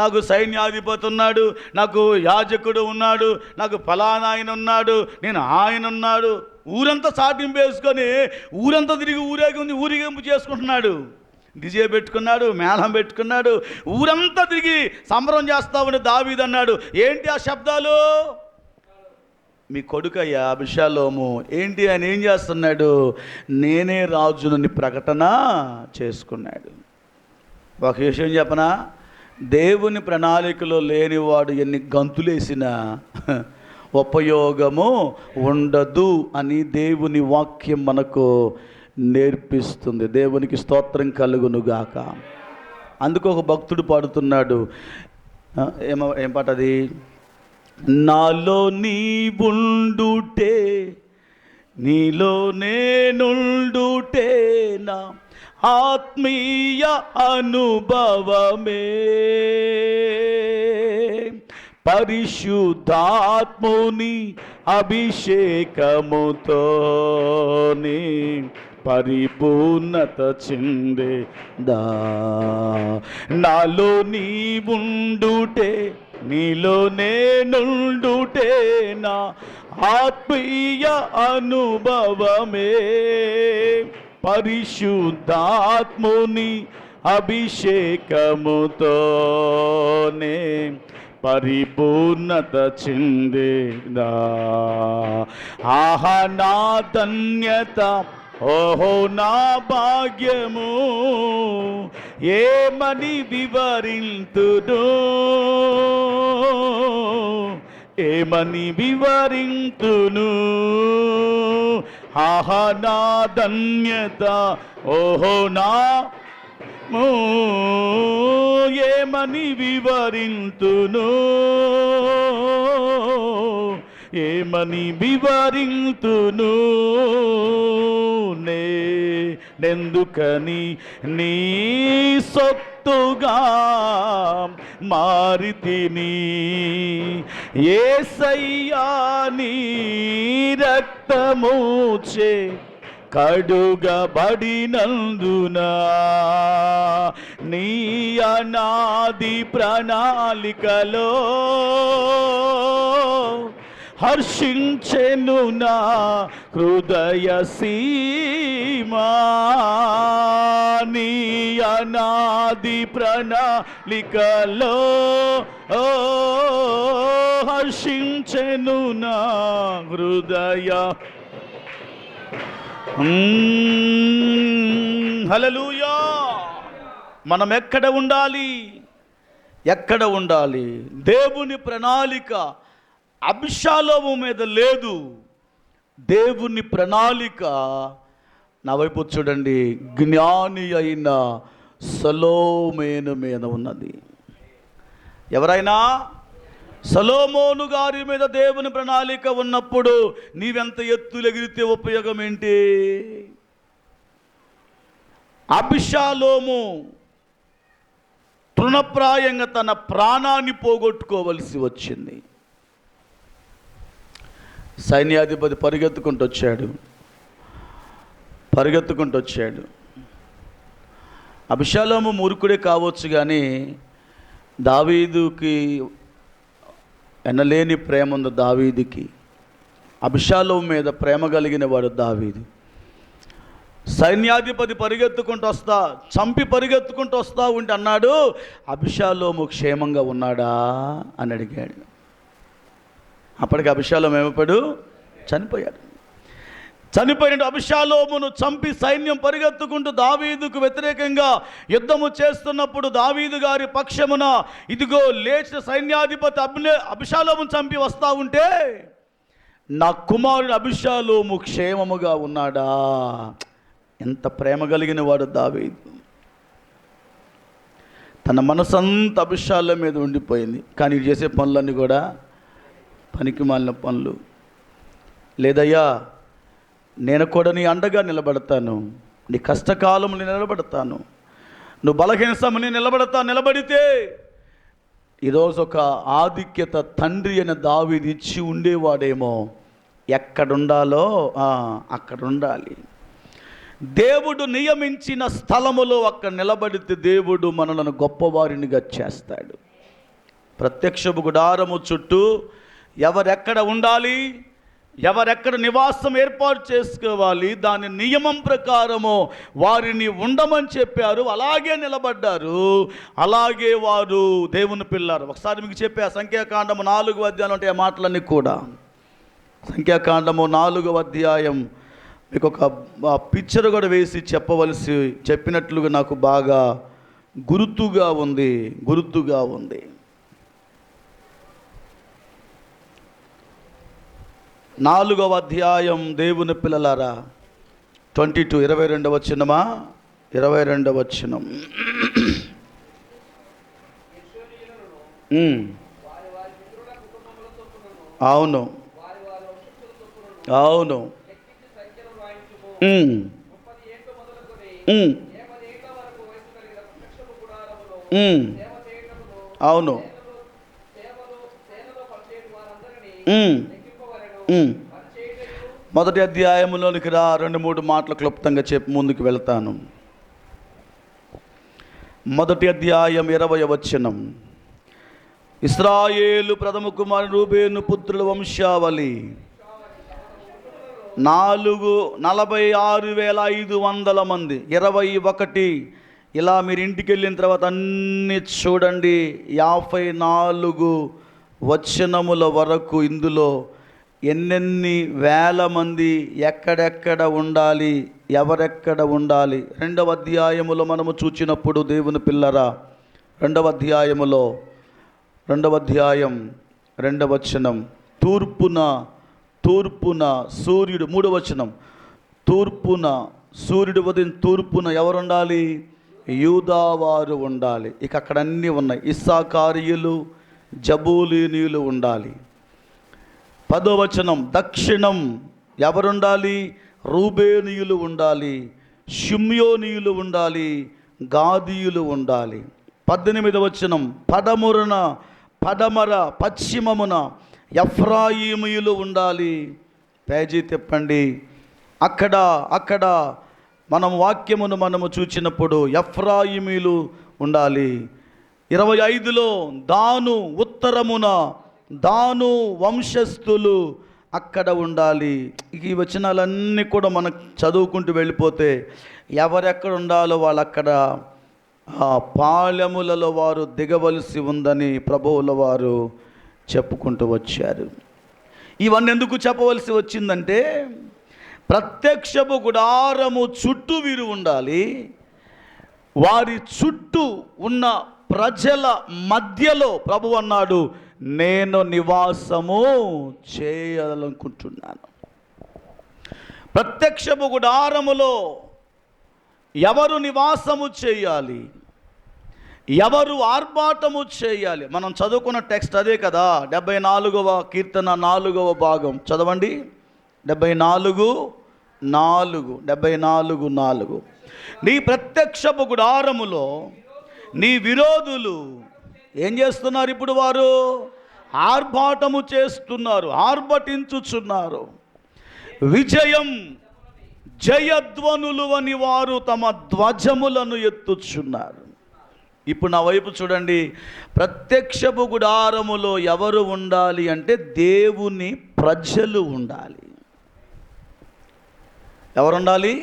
నాకు సైన్యాధిపతి ఉన్నాడు, నాకు యాజకుడు ఉన్నాడు, నాకు ఫలానా ఆయన ఉన్నాడు, నేను ఆయన ఉన్నాడు. ఊరంతా చాటింపు వేసుకొని ఊరంతా తిరిగి ఊరేగింపు చేసుకుంటున్నాడు. డిజే పెట్టుకున్నాడు, మేళం పెట్టుకున్నాడు, ఊరంతా తిరిగి సంబరం చేస్తామని దావీదు అన్నాడు. ఏంటి ఆ శబ్దాలు? మీ కొడుకయ్యా అభిషాలోము. ఏంటి ఆయన ఏం చేస్తున్నాడు? నేనే రాజునని ప్రకటన చేసుకున్నాడు. ఒక విషయం చెప్పనా, దేవుని ప్రణాళికలో లేనివాడు ఎన్ని గంతులేసినా ఉపయోగము ఉండదు అని దేవుని వాక్యం మనకు నేర్పిస్తుంది. దేవునికి స్తోత్రం కలుగునుగాక. అందుకు ఒక భక్తుడు పాడుతున్నాడు, ఏం పాట అది? నాలో నీవుండుటే, నీలో నేనుండుటే నా ఆత్మీయ అనుభవమే, పరిశుద్ధాత్ముని అభిషేకముతోని పరిపూర్ణత చెందేదా. నాలో నీవుండుటే, నీలో నేనుండుటే నా ఆత్మీయ అనుభవమే, పరిశుద్ధాత్ముని అభిషేకముతోనే పరిపూర్ణత చెందేదా. ఆహా నా ధన్యత, ఓహో నా భాగ్యము, ఏమని వివరింతును, ఏమని వివరింతును. ఆహా నా ధన్యత, ఓహో నా ఏమని వివరింతును, ఏమని వివరింతును. నేనెందుకని నీ సొత్తుగా మారితిని, యేసయ్యా నీ రక్తముచే కడుగబడినందునా, నీ అనాది ప్రణాళికలో హర్షించెను నా హృదయ సీమా, నీ అనాది ప్రణాళికలో హర్షించెను నా హృదయ. హల్లెలూయా. మనం ఎక్కడ ఉండాలి? ఎక్కడ ఉండాలి? దేవుని ప్రణాళిక అభిషాలోము మీద లేదు. దేవుని ప్రణాళిక నా వైపు చూడండి, జ్ఞాని అయిన సొలొమోను మీద ఉన్నది. ఎవరైనా సొలొమోను గారి మీద దేవుని ప్రణాళిక ఉన్నప్పుడు నీవెంత ఎత్తులెగిరితే ఉపయోగం ఏంటి? అబిషాలోము తృణప్రాయంగా తన ప్రాణాన్ని పోగొట్టుకోవలసి వచ్చింది. సైన్యాధిపతి పరిగెత్తుకుంటూ వచ్చాడు. అబిషాలోము మూర్ఖుడే కావచ్చు, కానీ దావీదుకి ఎనలేని ప్రేమ ఉంది. దావీదుకి అబిషాలోము మీద ప్రేమ కలిగిన వాడు దావీదు. సైన్యాధిపతి చంపి పరిగెత్తుకుంటూ వస్తా ఉంటే అన్నాడు, అబిషాలోము క్షేమంగా ఉన్నాడా అని అడిగాడు. అప్పటికి అబిషాలోము ఏమైపోయాడు? చనిపోయిన అబిషాలోమును చంపి సైన్యం పరిగెత్తుకుంటూ దావీదుకు వ్యతిరేకంగా యుద్ధము చేస్తున్నప్పుడు దావీదు గారి పక్షమున ఇదిగో లేచిన సైన్యాధిపతి అబిషాలోమును చంపి వస్తూ ఉంటే, నా కుమారుడు అబిషాలోము క్షేమముగా ఉన్నాడా? ఎంత ప్రేమ కలిగిన వాడు దావీదు. తన మనసంతా అబిషాలోము మీద ఉండిపోయింది. కానీ చేసే పనులన్నీ కూడా పనికి మాలిన పనులు. లేదయ్యా, నేను కూడా నీ అండగా నిలబడతాను, నీ కష్టకాలంలో నిలబడతాను, నువ్వు బలహీన సమయంలో నిలబడితే ఈరోజు ఒక ఆధిక్యత తండ్రి అయిన దావీదు ఇచ్చి ఉండేవాడేమో. ఎక్కడుండాలో అక్కడ ఉండాలి. దేవుడు నియమించిన స్థలములో అక్కడ నిలబడితే దేవుడు మనలను గొప్పవారినిగా చేస్తాడు. ప్రత్యక్షపు గుడారము చుట్టూ ఎవరెక్కడ ఉండాలి, ఎవరెక్కడ నివాసం ఏర్పాటు చేసుకోవాలి, దాని నియమం ప్రకారము వారిని ఉండమని చెప్పారు. అలాగే నిలబడ్డారు, అలాగే వారు దేవుని పిల్లారు. ఒకసారి మీకు చెప్పా, సంఖ్యాకాండము 4వ అధ్యాయం అంటే ఆ మాటలన్నీ కూడా. సంఖ్యాకాండము 4వ అధ్యాయం మీకు ఒక పిక్చర్ కూడా వేసి చెప్పినట్లుగా నాకు బాగా గుర్తుగా ఉంది. 4వ అధ్యాయం దేవుని పిల్లలారా, 22 22వ వచనమా, 22వ వచనం. అవును. అవును. మొదటి అధ్యాయంలోనికి రా, 2-3 మాటలు క్లుప్తంగా చెప్పి ముందుకు వెళ్తాను. మొదటి అధ్యాయం 20వ వచనం. ఇశ్రాయేలు ప్రథమ కుమారుడు రూబేను పుత్రుల వంశావళి 46,500 మంది. 21 ఇలా మీరు ఇంటికి వెళ్ళిన తర్వాత అన్నీ చూడండి. 54 వచనముల వరకు ఇందులో ఎన్నెన్ని వేల మంది ఎక్కడెక్కడ ఉండాలి, ఎవరెక్కడ ఉండాలి. 2వ అధ్యాయములో మనము చూచినప్పుడు దేవుని పిల్లరా, 2వ అధ్యాయం 2వ వచనం, తూర్పున సూర్యుడు, 3వ వచనం, సూర్యుడు ఉదయం తూర్పున ఎవరుండాలి? యూదావారు ఉండాలి. ఇక అక్కడ అన్నీ ఉన్నాయి. ఇస్సాకారీయులు, జబూలీనీయులు ఉండాలి. 10వ వచనం, దక్షిణం ఎవరుండాలి? రూబేనీయులు ఉండాలి, షిమ్యోనీయులు ఉండాలి, గాదీయులు ఉండాలి. 18వ వచనం, పడమర పశ్చిమమున ఎఫ్రాయిమీయులు ఉండాలి. పేజీ తిప్పండి. అక్కడ మనం వాక్యమును మనము చూచినప్పుడు ఎఫ్రాయిమీయులు ఉండాలి. 25లో ఉత్తరమున దాను వంశస్థులు అక్కడ ఉండాలి. ఈ వచనాలన్నీ కూడా మనం చదువుకుంటూ వెళ్ళిపోతే ఎవరెక్కడ ఉండాలో వాళ్ళు అక్కడ పాలెములలో వారు దిగవలసి ఉందని ప్రభువుల వారు చెప్పుకుంటూ వచ్చారు. ఇవన్నీ ఎందుకు చెప్పవలసి వచ్చిందంటే, ప్రత్యక్షపు గుడారము చుట్టూ వీరు ఉండాలి. వారి చుట్టూ ఉన్న ప్రజల మధ్యలో ప్రభు అన్నాడు, నేను నివాసము చేయాలనుకుంటున్నాను. ప్రత్యక్షపు గుడారములో ఎవరు నివాసము చేయాలి, ఎవరు ఆర్భాటము చేయాలి? మనం చదువుకున్న టెక్స్ట్ అదే కదా. 74వ కీర్తన 4వ భాగం చదవండి. 74:4 నీ ప్రత్యక్షపు గుడారములో నీ విరోధులు ఏం చేస్తున్నారు? ఇప్పుడు వారు ఆర్భాటము చేస్తున్నారు, ఆర్భటించుచున్నారు. విజయం జయధ్వనులు అని వారు తమ ధ్వజములను ఎత్తుచున్నారు. ఇప్పుడు నా వైపు చూడండి. ప్రత్యక్షపు గుడారములో ఎవరు ఉండాలి అంటే దేవుని ప్రజలు ఉండాలి. ఎవరు ఉండాలి?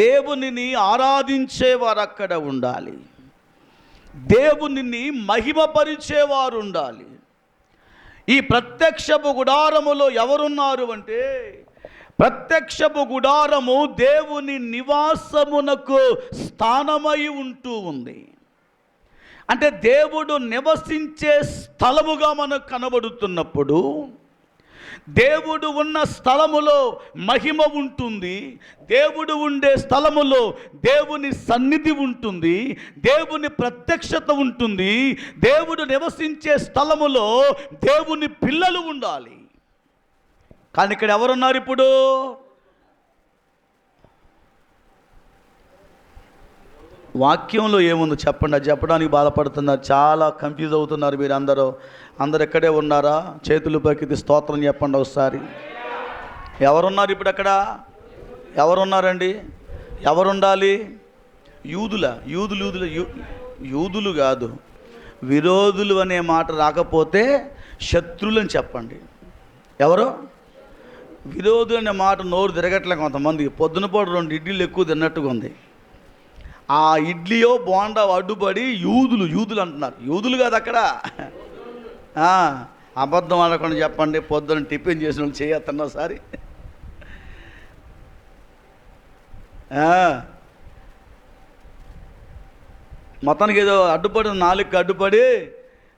దేవునిని ఆరాధించేవారు అక్కడ ఉండాలి. దేవునిని మహిమపరిచేవారు ఉండాలి. ఈ ప్రత్యక్షపు గుడారములో ఎవరున్నారు అంటే, ప్రత్యక్షపు గుడారము దేవుని నివాసమునకు స్థానమై ఉంటూ ఉంది. అంటే దేవుడు నివసించే స్థలముగా మనకు కనబడుతున్నప్పుడు, దేవుడు ఉన్న స్థలములో మహిమ ఉంటుంది, దేవుడు ఉండే స్థలములో దేవుని సన్నిధి ఉంటుంది, దేవుని ప్రత్యక్షత ఉంటుంది. దేవుడు నివసించే స్థలములో దేవుని పిల్లలు ఉండాలి. కానీ ఇక్కడ ఎవరున్నారు? ఇప్పుడు వాక్యంలో ఏముంది చెప్పండి. అది చెప్పడానికి బాధపడుతున్నారు, చాలా కన్ఫ్యూజ్ అవుతున్నారు మీరు అందరు ఎక్కడే ఉన్నారా? చేతులు పైకి స్తోత్రం చెప్పండి ఒకసారి. ఎవరున్నారు ఇప్పుడు అక్కడ? ఎవరున్నారండి? ఎవరుండాలి? యూదులు కాదు. విరోధులు అనే మాట రాకపోతే శత్రువులు అని చెప్పండి. ఎవరు? విరోధులు అనే మాట నోరు తిరగట్లే కొంతమంది. పొద్దునపాటు 2 ఇడ్లీలు ఎక్కువ తిన్నట్టుగా ఉంది. ఆ ఇడ్లీయో బోండా అడ్డుపడి యూదులు అంటున్నారు. యూదులు కాదు అక్కడ. అబద్ధం అనకుండా చెప్పండి. పొద్దున టిఫిన్ చేసిన వాళ్ళు చేయొద్దన్న ఒకసారి. మొత్తానికి ఏదో అడ్డుపడి, 4కి అడ్డుపడి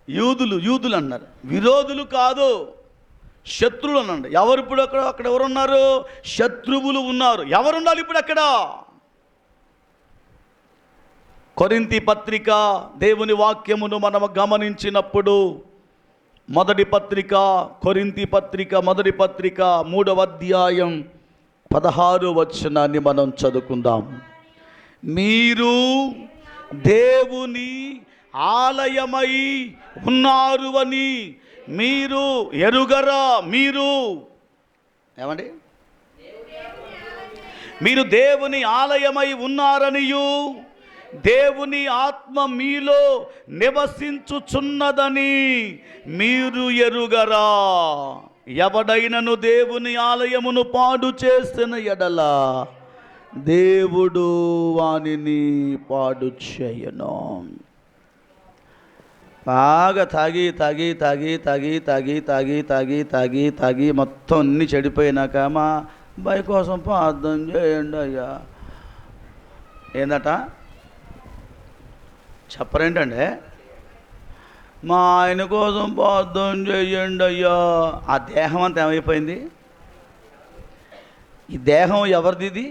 యూదులు అన్నారు. విరోధులు కాదు, శత్రువులు అనండి. ఎవరు ఇప్పుడు అక్కడ ఎవరున్నారు? శత్రువులు ఉన్నారు. ఎవరున్నారు ఇప్పుడు అక్కడ? కొరింథీ పత్రిక దేవుని వాక్యమును మనం గమనించినప్పుడు, మొదటి పత్రిక కొరింథీ పత్రిక 3వ అధ్యాయం 16వ వచనాన్ని మనం చదువుకుందాం. మీరు దేవుని ఆలయమై ఉన్నారు అని మీరు ఎరుగరా? ఏమండి? మీరు దేవుని ఆలయమై ఉన్నారనియు దేవుని ఆత్మ మీలో నివసించుచున్నదని మీరు ఎరుగరా? ఎవడైనను దేవుని ఆలయమును పాడు చేసిన ఎడల దేవుడు వానిని పాడు చేయను. బాగా తాగి మొత్తం అన్ని చెడిపోయినాక మా అబ్బాయి కోసం ప్రార్థన చేయండి అయ్యా. ఏందట చెప్పరేంటండి? మా ఆయన కోసం ప్రార్థన చేయండి అయ్యా. ఆ దేహం అంతా ఏమైపోయింది? ఈ దేహం ఎవరిది?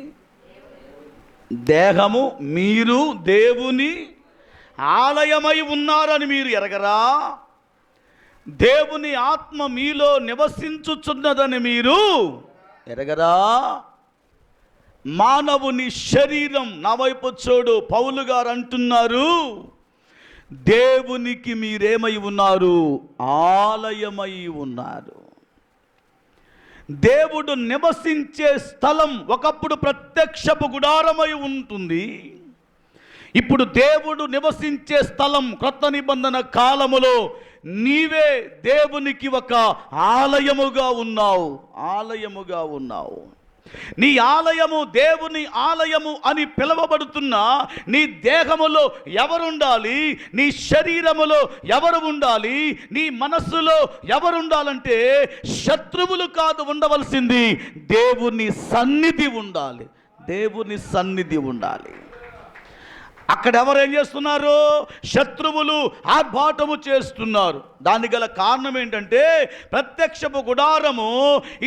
దేహము మీరు దేవుని ఆలయమై ఉన్నారని మీరు ఎరగరా? దేవుని ఆత్మ మీలో నివసించుచున్నదని మీరు ఎరగరా? మానవుని శరీరం, నా వైపు చూడు, పౌలు గారు అంటున్నారు, దేవునికి మీరేమై ఉన్నారు? ఆలయమై ఉన్నారు. దేవుడు నివసించే స్థలం ఒకప్పుడు ప్రత్యక్షపు గుడారమై ఉంటుంది. ఇప్పుడు దేవుడు నివసించే స్థలం క్రొత్త నిబంధన కాలములో నీవే దేవునికి ఒక ఆలయముగా ఉన్నావు. నీ ఆలయము దేవుని ఆలయము అని పిలువబడుతున్న నీ దేహములో ఎవరుండాలి? నీ శరీరములో ఎవరు ఉండాలి? నీ మనస్సులో ఎవరుండాలంటే శత్రువులు కాదు ఉండవలసింది, దేవుని సన్నిధి ఉండాలి. అక్కడ ఎవరు ఏం చేస్తున్నారు? శత్రువులు ఆర్భాటము చేస్తున్నారు. దానికి గల కారణం ఏంటంటే ప్రత్యక్షపు గుడారము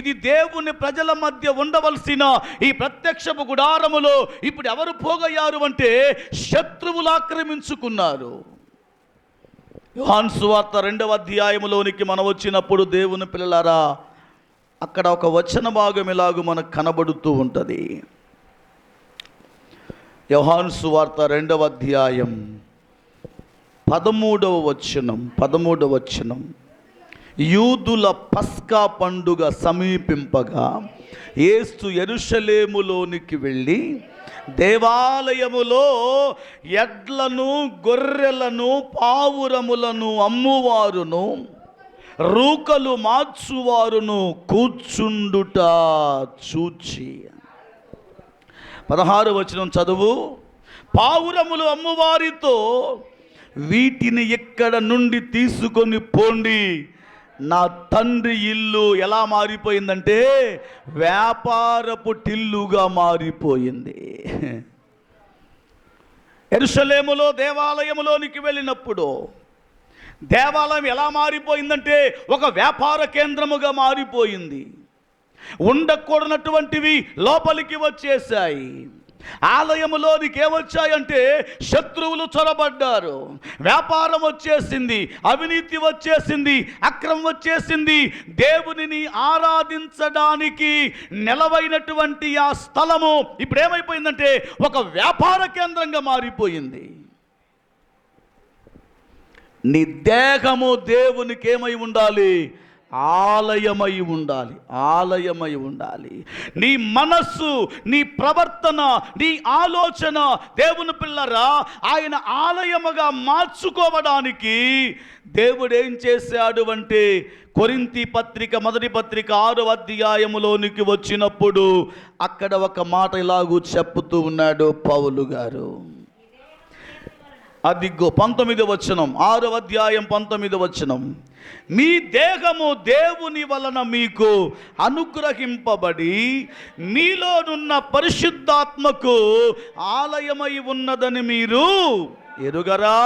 ఇది దేవుని ప్రజల మధ్య ఉండవలసిన ఈ ప్రత్యక్షపు గుడారములో ఇప్పుడు ఎవరు పోగయ్యారు అంటే శత్రువులు ఆక్రమించుకున్నారు. యోహాను సువార్త 2వ అధ్యాయములోనికి మనం వచ్చినప్పుడు దేవుని పిల్లలారా, అక్కడ ఒక వచన భాగం ఇలాగూ మనకు కనబడుతూ ఉంటుంది. యోహాను సువార్త 2వ అధ్యాయం 13వ వచనం. యూదుల పస్కా పండుగ సమీపింపగా యేసు యెరూషలేములోనికి వెళ్ళి దేవాలయములో ఎడ్లను గొర్రెలను పావురములను అమ్మువారును రూకలు మార్చువారును కూర్చుండుట చూచి. 16వ వచనం చదువు. పావురములు అమ్మువారితో, వీటిని ఇక్కడ నుండి తీసుకొని పోండి, నా తండ్రి ఇల్లు ఎలా మారిపోయిందంటే వ్యాపారపు టిల్లుగా మారిపోయింది. యెరూషలేములో దేవాలయములోనికి వెళ్ళినప్పుడు దేవాలయం ఎలా మారిపోయిందంటే ఒక వ్యాపార కేంద్రముగా మారిపోయింది. ఉండకూడనటువంటివి లోపలికి వచ్చేసాయి. ఆలయములోనికి ఏమొచ్చాయంటే శత్రువులు చొరబడ్డారు. వ్యాపారం వచ్చేసింది, అవినీతి వచ్చేసింది, అక్రమం వచ్చేసింది. దేవునిని ఆరాధించడానికి నెలవైనటువంటి ఆ స్థలము ఇప్పుడు ఏమైపోయిందంటే ఒక వ్యాపార కేంద్రంగా మారిపోయింది. నీ దేహము దేవునికి ఏమై ఉండాలి? ఆలయమై ఉండాలి. ఆలయమై ఉండాలి. నీ మనస్సు, నీ ప్రవర్తన, నీ ఆలోచన దేవుని పిల్లరా ఆయన ఆలయముగా మార్చుకోవడానికి దేవుడు ఏం చేశాడు అంటే కొరింథీ పత్రిక 1వ పత్రిక 6వ అధ్యాయములోనికి వచ్చినప్పుడు అక్కడ ఒక మాట ఇలాగూ చెప్పుతూ ఉన్నాడు పౌలు గారు. అదిగో 19వ వచనం, 6వ అధ్యాయం 19వ వచనం. మీ దేహము దేవుని వలన మీకు అనుగ్రహింపబడి మీలోనున్న పరిశుద్ధాత్మకు ఆలయమై ఉన్నదని మీరు ఎరుగరా?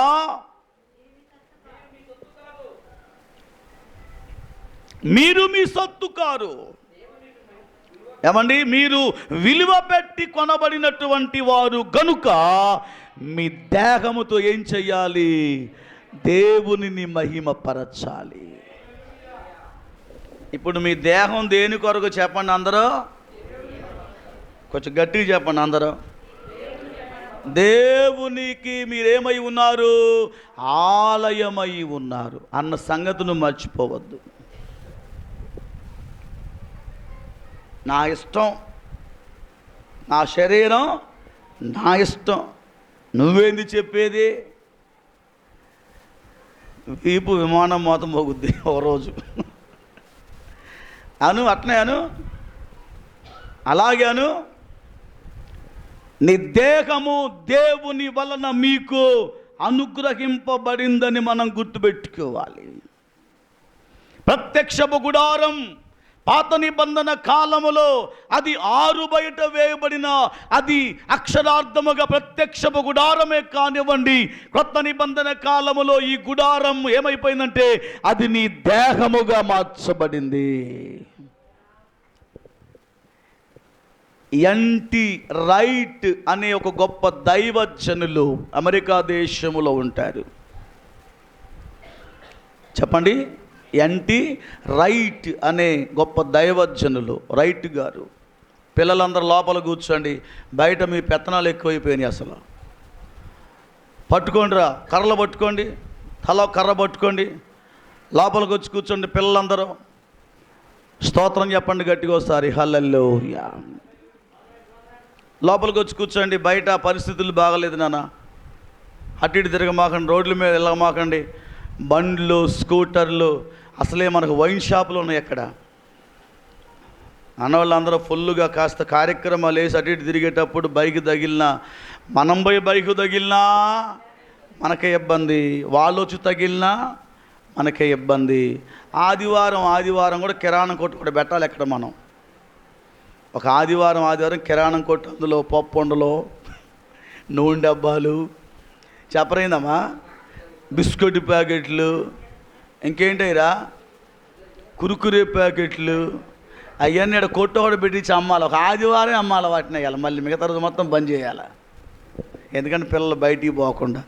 మీరు మీ సొత్తు కారు. ఏమండి? మీరు విలువ పెట్టి కొనబడినటువంటి వారు గనుక మీ దేహముతో ఏం చెయ్యాలి? దేవునిని మహిమపరచాలి. ఇప్పుడు మీ దేహం దేని కొరకు చెప్పండి అందరూ, కొంచెం గట్టిగా చెప్పండి అందరూ. దేవునికి మీరేమై ఉన్నారు? ఆలయమై ఉన్నారు అన్న సంగతిని మర్చిపోవద్దు. నా ఇష్టం, నా శరీరం నా ఇష్టం, నువ్వేంది చెప్పేది? వీపు విమానం మోతం పోగుద్ది ఒక రోజు. అట్నే అలాగే నీ దేహము దేవుని వలన మీకు అనుగ్రహింపబడిందని మనం గుర్తుపెట్టుకోవాలి. ప్రత్యక్షపు గుడారం పాత నిబంధన కాలములో అది ఆరు బయట వేయబడిన అది అక్షరార్థముగా ప్రత్యక్షపు గుడారమే కానివ్వండి. కొత్త నిబంధన కాలములో ఈ గుడారం ఏమైపోయిందంటే అది నీ దేహముగా మార్చబడింది. ఎన్టీ రైట్ అనే ఒక గొప్ప దైవజనులు అమెరికా దేశములో ఉంటారు. చెప్పండి. ఎన్టీ రైట్ అనే గొప్ప దైవజనులు, రైట్ గారు. పిల్లలందరూ లోపల కూర్చోండి, బయట మీ పెత్తనాలు ఎక్కువైపోయినాయి. అసలు పట్టుకోండిరా, కర్రలు పట్టుకోండి, తల కర్ర పట్టుకోండి, లోపలికి వచ్చి కూర్చోండి. పిల్లలందరూ స్తోత్రం చెప్పండి గట్టిగా ఒకసారి, హల్లెలూయా. లోపలికి వచ్చి కూర్చోండి. బయట పరిస్థితులు బాగలేదు నాన్న, అటు ఇటు తిరగమాకండి, రోడ్ల మీద వెళ్ళమాకండి, బండ్లు స్కూటర్లు, అసలే మనకు వైన్ షాపులు ఉన్నాయి. అక్కడ అన్నవాళ్ళందరూ ఫుల్గా కాస్త కార్యక్రమాలు వేసి అటు ఇటు తిరిగేటప్పుడు బైక్ తగిలినా, మనం పోయి బైక్ తగిలినా మనకే ఇబ్బంది, వాళ్ళు వచ్చి తగిలినా మనకే ఇబ్బంది. ఆదివారం కూడా కిరాణం కొట్టు కూడా పెట్టాలి. ఎక్కడ మనం ఒక ఆదివారం కిరాణం కొట్టు, అందులో పప్పు ఉండలో, నూనె డబ్బాలు, చెప్పరైందమ్మా. బిస్కెట్ ప్యాకెట్లు, ఇంకేంటైరా కురుకురే ప్యాకెట్లు, అవన్నీ ఇక్కడ కొట్టోడు పెట్టించి అమ్మాలి. ఒక ఆదివారం అమ్మాలి వాటిని వేయాలి, మళ్ళీ మిగతా రోజు మొత్తం బంద్ చేయాలి. ఎందుకంటే పిల్లలు బయటికి పోకుండా.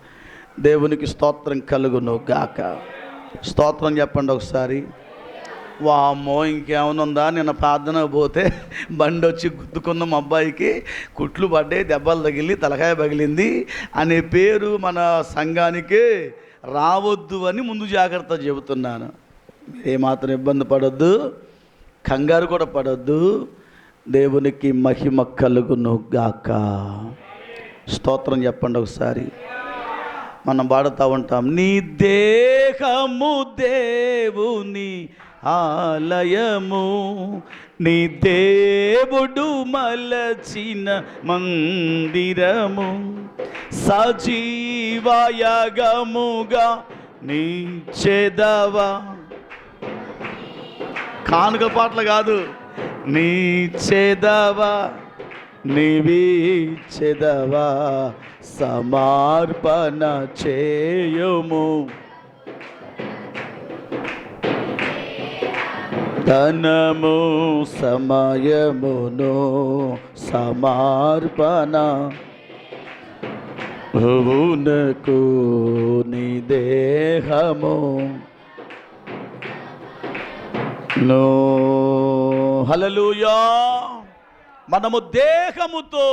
దేవునికి స్తోత్రం కలుగును గాక. స్తోత్రం చెప్పండి ఒకసారి. వామ్మో ఇంకేమైనా ఉందా? నిన్న ప్రార్థన పోతే బండి వచ్చి గుద్దుకున్న మా అబ్బాయికి కుట్లు పడ్డాయి, దెబ్బలు తగిలి తలకాయ పగిలింది అనే పేరు మన సంఘానికి రావద్దు అని ముందు జాగ్రత్త చెబుతున్నాను. ఏమాత్రం ఇబ్బంది పడొద్దు, కంగారు కూడా పడొద్దు. దేవునికి మహిమ కలుగును గాక. స్తోత్రం చెప్పండి ఒకసారి. మనం పాడుతూ ఉంటాం, నీ దేహము దేవుని ఆలయము, నీ దేవుడు మలచిన మందిరము, సజీవయాగముగా నీ చెదవా. కానుక పాటలు కాదు, నీ చెదవా నీవి చెదవా సమర్పణ చేయుము, ధనము సమయమును సమర్పణ భువునకు నీ దేహము. నో హల్లెలూయా. మనము దేహముతో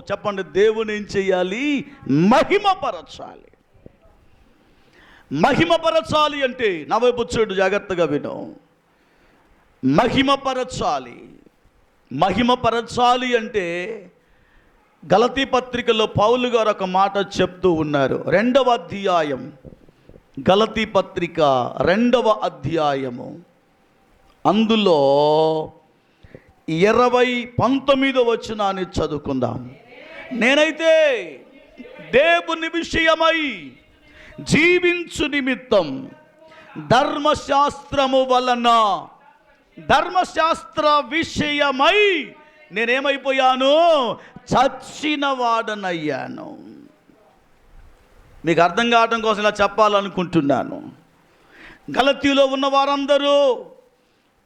చెప్పండి దేవుని ఏం చేయాలి? మహిమపరచాలి. మహిమపరచాలి అంటే నా వైపు వచ్చాడు, జాగ్రత్తగా విను. మహిమపరచాలి. మహిమపరచాలి అంటే గలతీ పత్రికలో పౌలు గారు ఒక మాట చెప్తూ ఉన్నారు. 2వ అధ్యాయం, గలతీ పత్రిక 2వ అధ్యాయము, అందులో 19వ వచనాన్ని చదువుకుందాం. నేనైతే దేవుని విషయమై జీవించు నిమిత్తం ధర్మశాస్త్రము వలన, ధర్మశాస్త్ర విషయమై నేనేమైపోయాను? చచ్చిన వాడనయ్యాను. మీకు అర్థం కావడం కోసం ఇలా చెప్పాలనుకుంటున్నాను. గలతీలో ఉన్న వారందరూ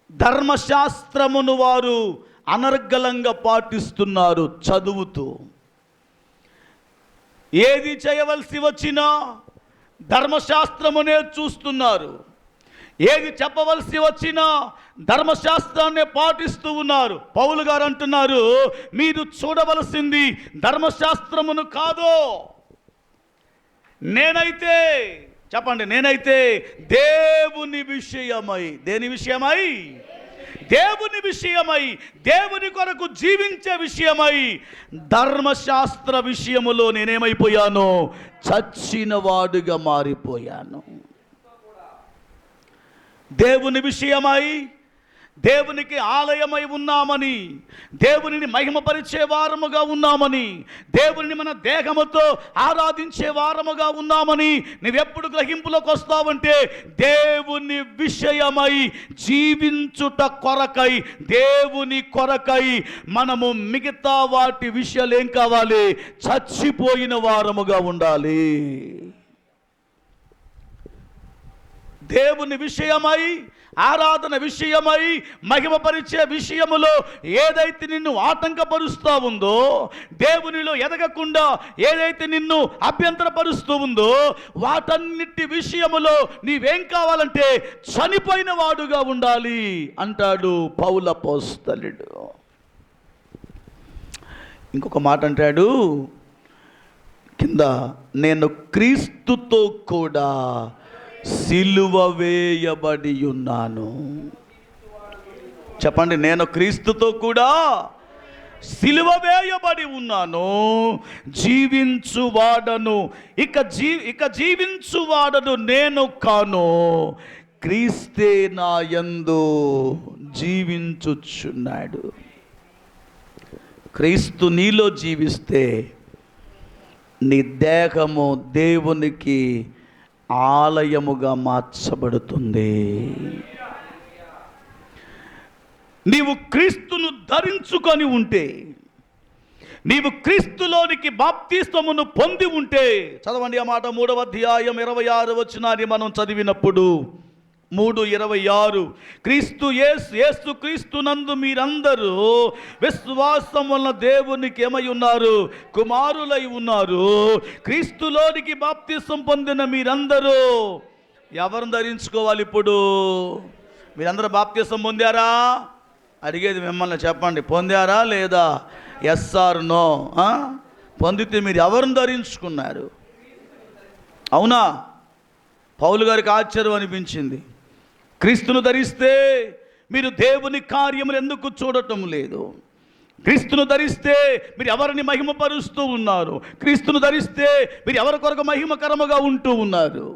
ధర్మశాస్త్రమును వారు అనర్గళంగా పాటిస్తున్నారు చదువుతూ. ఏది చేయవలసి వచ్చినా ధర్మశాస్త్రమునే చూస్తున్నారు. ఏది చెప్పవలసి వచ్చినా ధర్మశాస్త్రాన్ని పాటిస్తూ ఉన్నారు. పౌలు గారు అంటున్నారు, మీరు చూడవలసింది ధర్మశాస్త్రమును కాదు. నేనైతే చెప్పండి, నేనైతే దేవుని విషయమై, దేని విషయమై? దేవుని విషయమై, దేవుని కొరకు జీవించే విషయమై, ధర్మశాస్త్ర విషయములో నేనేమైపోయాను? చచ్చిన వాడుగా మారిపోయాను. దేవుని విషయమై దేవునికి ఆలయమై ఉన్నామని, దేవునిని మహిమపరిచే వారముగా ఉన్నామని, దేవునిని మన దేహముతో ఆరాధించే వారముగా ఉన్నామని నువ్వెప్పుడు గ్రహింపులోకి వస్తావంటే దేవుని విషయమై జీవించుట కొరకై, దేవుని కొరకై మనము మిగతా వాటి విషయాలు ఏం కావాలి? చచ్చిపోయిన వారముగా ఉండాలి. దేవుని విషయమై, ఆరాధన విషయమై, మహిమపరిచే విషయములో ఏదైతే నిన్ను ఆటంకపరుస్తూ ఉందో, దేవునిలో ఎదగకుండా ఏదైతే నిన్ను అభ్యంతరపరుస్తూ ఉందో, వాటన్నిటి విషయములో నీవేం కావాలంటే చనిపోయిన వాడుగా ఉండాలి అంటాడు పౌలు అపోస్తలుడు. ఇంకొక మాట అంటాడు కింద, నేను క్రీస్తుతో కూడా సిలువ వేయబడి ఉన్నాను. చెప్పండి, నేను క్రీస్తుతో కూడా సిలువ వేయబడి ఉన్నాను. జీవించువాడను ఇక జీవించువాడను నేను కాను, క్రీస్తే నా యందు జీవించుచున్నాడు. క్రీస్తు నీలో జీవిస్తే నీ దేహము దేవునికి ఆలయముగా మార్చబడుతుంది. నీవు క్రీస్తును ధరించుకొని ఉంటే, నీవు క్రీస్తులోనికి బాప్తిస్మమును పొంది ఉంటే, చదవండి ఆ మాట, 3వ అధ్యాయం 26 వచనాన్ని మనం చదివినప్పుడు 3:26, యేసు క్రీస్తునందు మీరందరూ విశ్వాసం వలన దేవునికి ఏమై ఉన్నారు? కుమారులై ఉన్నారు. క్రీస్తులోనికి బాప్తిసం పొందిన మీరందరూ ఎవరిని ధరించుకోవాలి? ఇప్పుడు మీరందరూ బాప్తిసం పొందారా? అడిగేది మిమ్మల్ని, చెప్పండి, పొందారా లేదా? Yes or no? పొందితే మీరు ఎవరిని ధరించుకున్నారు? అవునా? పౌలు గారికి ఆశ్చర్యం అనిపించింది. క్రీస్తును ధరిస్తే మీరు దేవుని కార్యములు ఎందుకు చూడటం లేదు? క్రీస్తును ధరిస్తే మీరు ఎవరిని మహిమపరుస్తూ ఉన్నారు? క్రీస్తును ధరిస్తే మీరు ఎవరి కొరకు మహిమకరముగా ఉంటూ ఉన్నారు?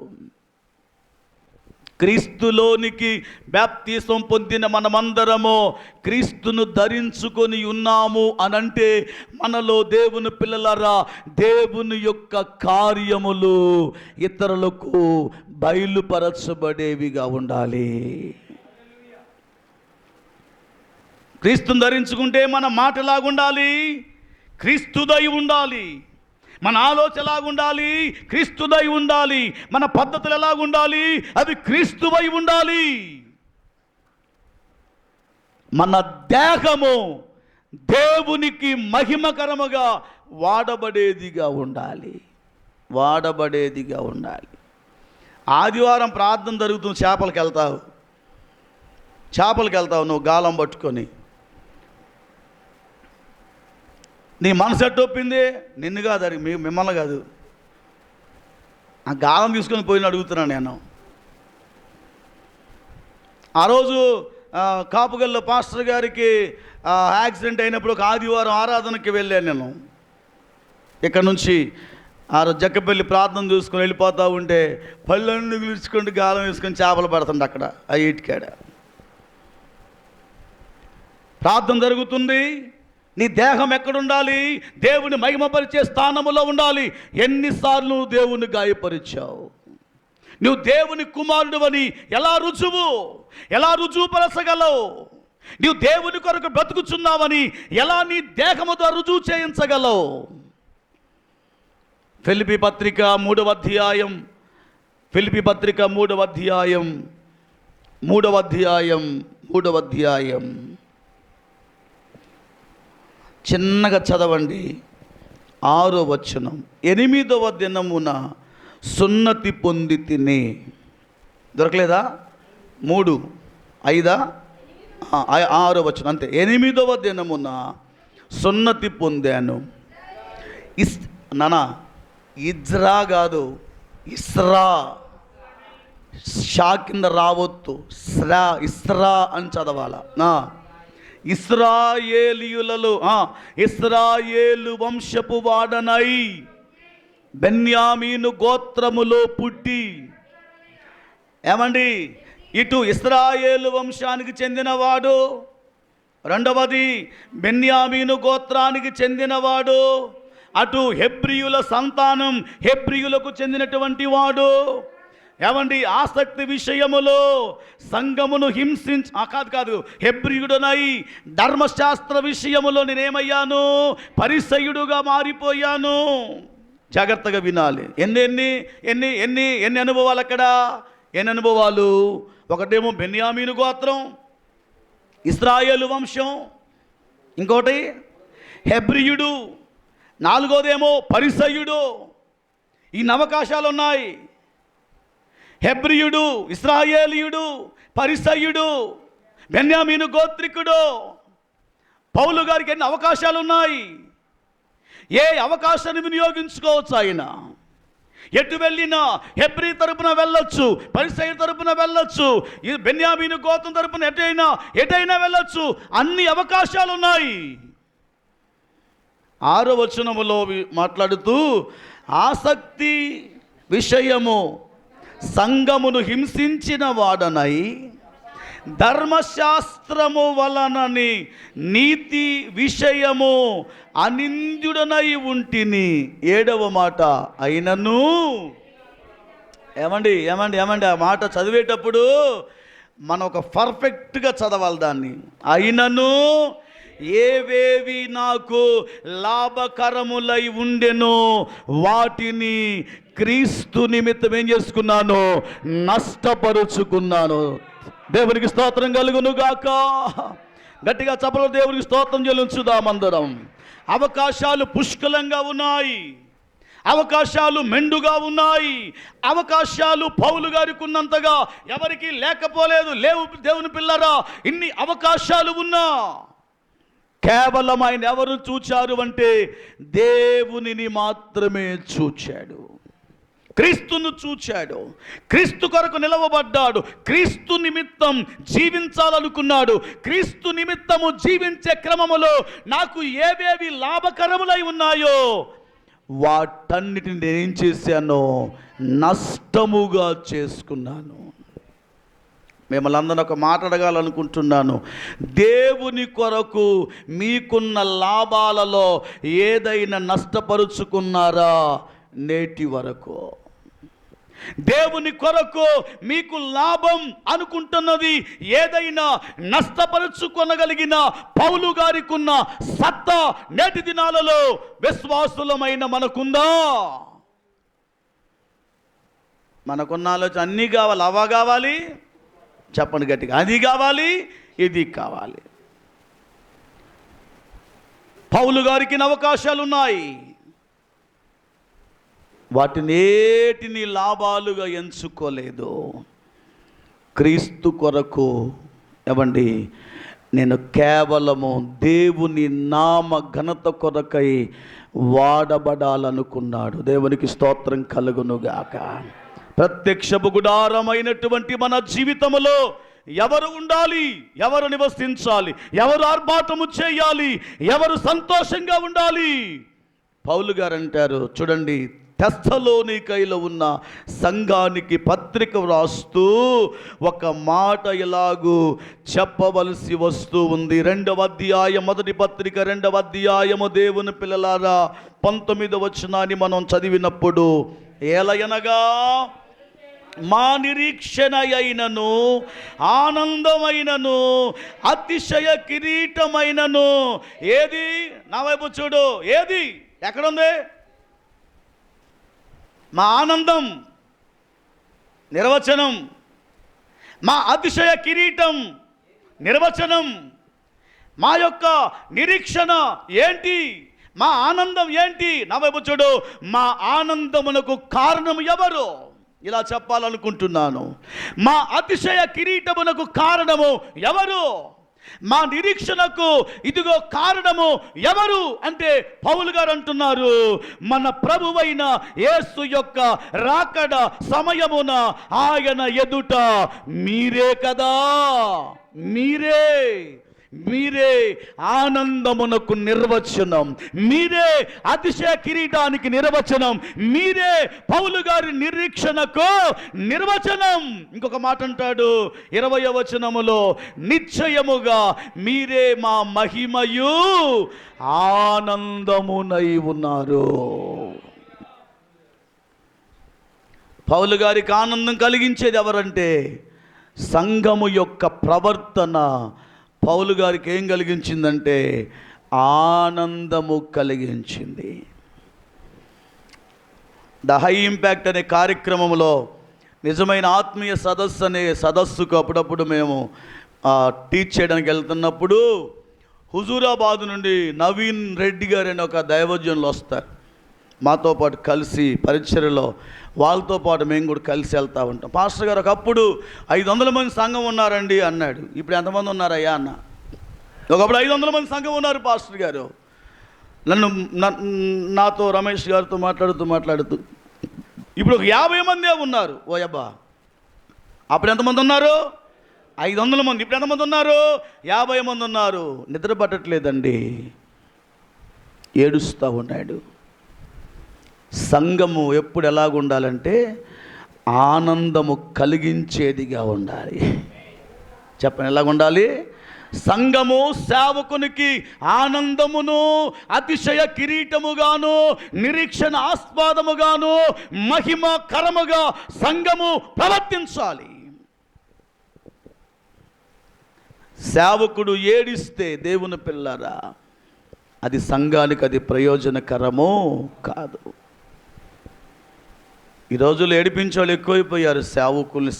క్రీస్తులోనికి బాప్తిసం పొందిన మనమందరము క్రీస్తును ధరించుకొని ఉన్నాము అనంటే, మనలో దేవుని పిల్లలారా దేవుని యొక్క కార్యములు ఇతరులకు బయలుపరచబడేవిగా ఉండాలి. క్రీస్తును ధరించుకుంటే మన మాట ఎలాగుండాలి? క్రీస్తుదై ఉండాలి. మన ఆలోచన ఎలాగుండాలి? క్రీస్తుదై ఉండాలి. మన పద్ధతులు ఎలాగుండాలి? అవి క్రీస్తువై ఉండాలి. మన దేహము దేవునికి మహిమకరముగా వాడబడేదిగా ఉండాలి. ఆదివారం ప్రార్థన జరుగుతుంది, చేపలకు వెళ్తావు నువ్వు గాలం పట్టుకొని. నీ మనసు ఎట్టొప్పింది? నిన్ను కాదు, అది మిమ్మల్ని కాదు. ఆ గాలం తీసుకొని పోయిన అడుగుతున్నాను నేను. ఆ రోజు కాపుగల్లో పాస్టర్ గారికి యాక్సిడెంట్ అయినప్పుడు ఒక ఆదివారం ఆరాధనకి వెళ్ళాను నేను. ఇక్కడ నుంచి జక్కపల్లి ప్రార్థన చూసుకొని వెళ్ళిపోతూ ఉంటే పళ్ళన్నీ గులుచుకుంటూ గాలం వేసుకొని చేపలు పడుతుంది అక్కడ ఆ ఈటికాడ. ప్రార్థన జరుగుతుంది. నీ దేహం ఎక్కడుండాలి? దేవుని మహిమపరిచే స్థానములో ఉండాలి. ఎన్నిసార్లు దేవుని గాయపరిచావు? నువ్వు దేవుని కుమారుడు అని ఎలా రుజువుపరచగలవు? నువ్వు దేవుని కొరకు బ్రతుకుచున్నావని ఎలా నీ దేహముతో రుజువు చేయించగలవు? ఫిలిప్పీ పత్రిక 3వ అధ్యాయం చిన్నగా చదవండి. 6వ వచనం. 8వ దినమున సున్నతి పొంది తిని. దొరకలేదా? 3, 5, 6వ వచనం అంతే. 8వ దినమున సున్నతి పొందాను. ఇజ్రా కాదు, ఇస్రా. షా కింద రావద్దు, ఇస్రా అని చదవాలా. ఇస్రాయేలు వంశపు వాడనై బెన్యామీను గోత్రములో పుట్టి. ఏమండి? ఇటు ఇస్రాయేలు వంశానికి చెందినవాడు, రెండవది బెన్యామీను గోత్రానికి చెందినవాడు, అటు హెబ్రీయుల సంతానం, హెబ్రీయులకు చెందినటువంటి వాడు. ఏమండి? ఆసక్తి విషయములో సంఘమును కాదు హెబ్రీయుడనై ధర్మశాస్త్ర విషయములో నేనేమయ్యాను? పరిసయ్యుడుగా మారిపోయాను. జాగ్రత్తగా వినాలి. ఎన్ని అనుభవాలు అక్కడ? ఎన్ని అనుభవాలు? ఒకటేమో బెన్యామీను గోత్రం, ఇశ్రాయేలు వంశం, ఇంకోటి హెబ్రీయుడు, నాలుగోదేమో పరిసయ్యుడు. ఈ అవకాశాలు ఉన్నాయి. హెబ్రీయుడు, ఇశ్రాయేలీయుడు, పరిసయ్యుడు, బెన్యామీను గోత్రికుడు. పౌలు గారికి ఎన్ని అవకాశాలు ఉన్నాయి? ఏ అవకాశాన్ని వినియోగించుకోవచ్చు ఆయన. ఎటు వెళ్ళినా హెబ్రీ తరపున వెళ్ళొచ్చు, పరిసయ్య తరపున వెళ్ళొచ్చు, బెన్యామీను గోత్రం తరపున ఎటైనా వెళ్ళొచ్చు. అన్ని అవకాశాలు ఉన్నాయి. 6వ వచనములో మాట్లాడుతూ ఆసక్తి విషయము సంఘమును హింసించిన వాడనై ధర్మశాస్త్రము వలనని నీతి విషయము అనింద్యుడనై ఉంటిని. 7వ మాట. అయినను ఏమండి ఆ మాట చదివేటప్పుడు మనం ఒక పర్ఫెక్ట్గా చదవాలి దాన్ని. అయినను ఏవేవి నాకు లాభకరములై ఉండెనో వాటిని క్రీస్తు నిమిత్తం ఏం చేసుకున్నాను? నష్టపరుచుకున్నాను. దేవునికి స్తోత్రం కలుగును గాక. గట్టిగా చప్పలు దేవునికి స్తోత్రం చెల్లించుదామందరం. అవకాశాలు పుష్కలంగా ఉన్నాయి, అవకాశాలు మెండుగా ఉన్నాయి. అవకాశాలు పౌలు గారికి ఉన్నంతగా ఎవరికి లేకపోలేదు. లేవు దేవుని పిల్లరా, ఇన్ని అవకాశాలు ఉన్నా కేవలం ఆయన ఎవరు చూచారు అంటే దేవునిని మాత్రమే చూచాడు. క్రీస్తును చూచాడు, క్రీస్తు కొరకు నిలవబడ్డాడు, క్రీస్తు నిమిత్తం జీవించాలనుకున్నాడు. క్రీస్తు నిమిత్తము జీవించే క్రమములో నాకు ఏవేవి లాభకరములై ఉన్నాయో వాటన్నిటిని నేనేం చేశానో నష్టముగా చేసుకున్నాను. మిమ్మల్ని అందరూ ఒక మాట అడగాలనుకుంటున్నాను. దేవుని కొరకు మీకున్న లాభాలలో ఏదైనా నష్టపరుచుకున్నారా నేటి వరకు? దేవుని కొరకు మీకు లాభం అనుకుంటున్నది ఏదైనా నష్టపరుచుకొనగలిగిన పౌలు గారికి ఉన్న సత్తా నేటి దినాలలో విశ్వాసులమైన మనకుందా? మనకున్న ఆలోచన అన్నీ కావాలి, అవ కావాలి, చెప్పండి గట్టిగా, అది కావాలి, ఇది కావాలి. పౌలు గారికి అవకాశాలు ఉన్నాయి, వాటినేటిని లాభాలుగా ఎంచుకోలేదు. క్రీస్తు కొరకు ఏమండి, నేను కేవలము దేవుని నామ ఘనత కొరకై వాడబడాలనుకున్నాడు. దేవునికి స్తోత్రం కలుగునుగాక. ప్రత్యక్షపు గుడారమైనటువంటి మన జీవితంలో ఎవరు ఉండాలి, ఎవరు నివసించాలి, ఎవరు ఆర్భాటము చేయాలి, ఎవరు సంతోషంగా ఉండాలి? పౌలు గారు అంటారు చూడండి, తెస్సలోనికైలో ఉన్న సంఘానికి పత్రిక వ్రాస్తూ ఒక మాట ఇలాగూ చెప్పవలసి వస్తూ ఉంది. 2వ అధ్యాయం, మొదటి పత్రిక 2వ అధ్యాయము దేవుని పిల్లలారా 19వ వచనాన్ని మనం చదివినప్పుడు, ఏలయనగా మా నిరీక్షణ అయినను ఆనందమైనను అతిశయ కిరీటమైనను ఏది? నా వైపు చూడు, ఏది? ఎక్కడుంది? మా ఆనందం నిర్వచనం, మా అతిశయ కిరీటం నిర్వచనం, మా యొక్క నిరీక్షణ ఏంటి, మా ఆనందం ఏంటి? నా వైపు చూడు. మా ఆనందమునకు కారణం ఎవరు? ఇలా చెప్పాలనుకుంటున్నాను. మా అతిశయ కిరీటమునకు కారణము ఎవరు? మా నిరీక్షణకు ఇదిగో కారణము ఎవరు అంటే పౌలు గారు అంటున్నారు, మన ప్రభువైన యేసు యొక్క రాకడ సమయమున ఆయన ఎదుట మీరే కదా, మీరే ఆనందమునకు నిర్వచనం, మీరే అతిశయ కిరీటానికి నిర్వచనం, మీరే పౌలు గారి నిరీక్షణకు నిర్వచనం. ఇంకొక మాట అంటాడు 20వ వచనములో, నిశ్చయముగా మీరే మా మహిమయు ఆనందమునై ఉన్నారు. పౌలు గారికి ఆనందం కలిగించేది ఎవరంటే సంఘము యొక్క ప్రవర్తన పౌలు గారికి ఏం కలిగించిందంటే ఆనందము కలిగించింది. ద హై ఇంపాక్ట్ అనే కార్యక్రమంలో నిజమైన ఆత్మీయ సదస్సు అనే సదస్సుకు అప్పుడప్పుడు మేము టీచ్ చేయడానికి వెళ్తున్నప్పుడు హుజూరాబాద్ నుండి నవీన్ రెడ్డి గారు అనే ఒక దైవజనులు వస్తారు మాతో పాటు కలిసి పరిచర్యలో. వాళ్ళతో పాటు మేము కూడా కలిసి వెళ్తూ ఉంటాం. పాస్టర్ గారు ఒకప్పుడు 500 మంది సంఘం ఉన్నారండి అన్నాడు. ఇప్పుడు ఎంతమంది ఉన్నారయ్యా అన్న? ఒకప్పుడు 500 మంది సంఘం ఉన్నారు పాస్టర్ గారు. నాతో రమేష్ గారితో మాట్లాడుతూ ఇప్పుడు ఒక 50 మందే ఉన్నారు. ఓ అబ్బా, అప్పుడు ఎంతమంది ఉన్నారు? 500 మంది. ఇప్పుడు ఎంతమంది ఉన్నారు? 50 మంది ఉన్నారు. నిద్ర పట్టట్లేదండి, ఏడుస్తూ ఉన్నాడు. సంఘము ఎప్పుడు ఎలాగ ఉండాలంటే ఆనందము కలిగించేదిగా ఉండాలి. చెప్పండి, ఎలాగ ఉండాలి? సంఘము సేవకునికి ఆనందమును అతిశయ కిరీటముగాను నిరీక్షణ ఆస్పాదముగాను సేవకుడు ఏడిస్తే దేవుని పిల్లరా, అది సంఘానికి అది ప్రయోజనకరమో కాదు. ఈ రోజుల్లో ఏడిపించే వాళ్ళు ఎక్కువైపోయారు,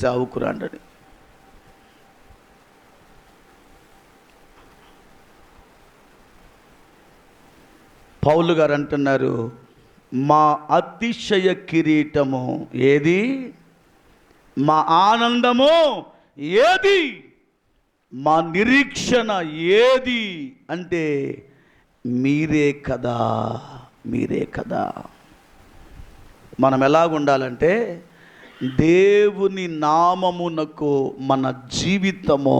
సేవకురాండని. పౌలు గారు అంటున్నారు, మా అతిశయ కిరీటము ఏది, మా ఆనందము ఏది, మా నిరీక్షణ ఏది అంటే మీరే కదా, మీరే కదా. మనం ఎలాగుండాలంటే దేవుని నామమునకు మన జీవితము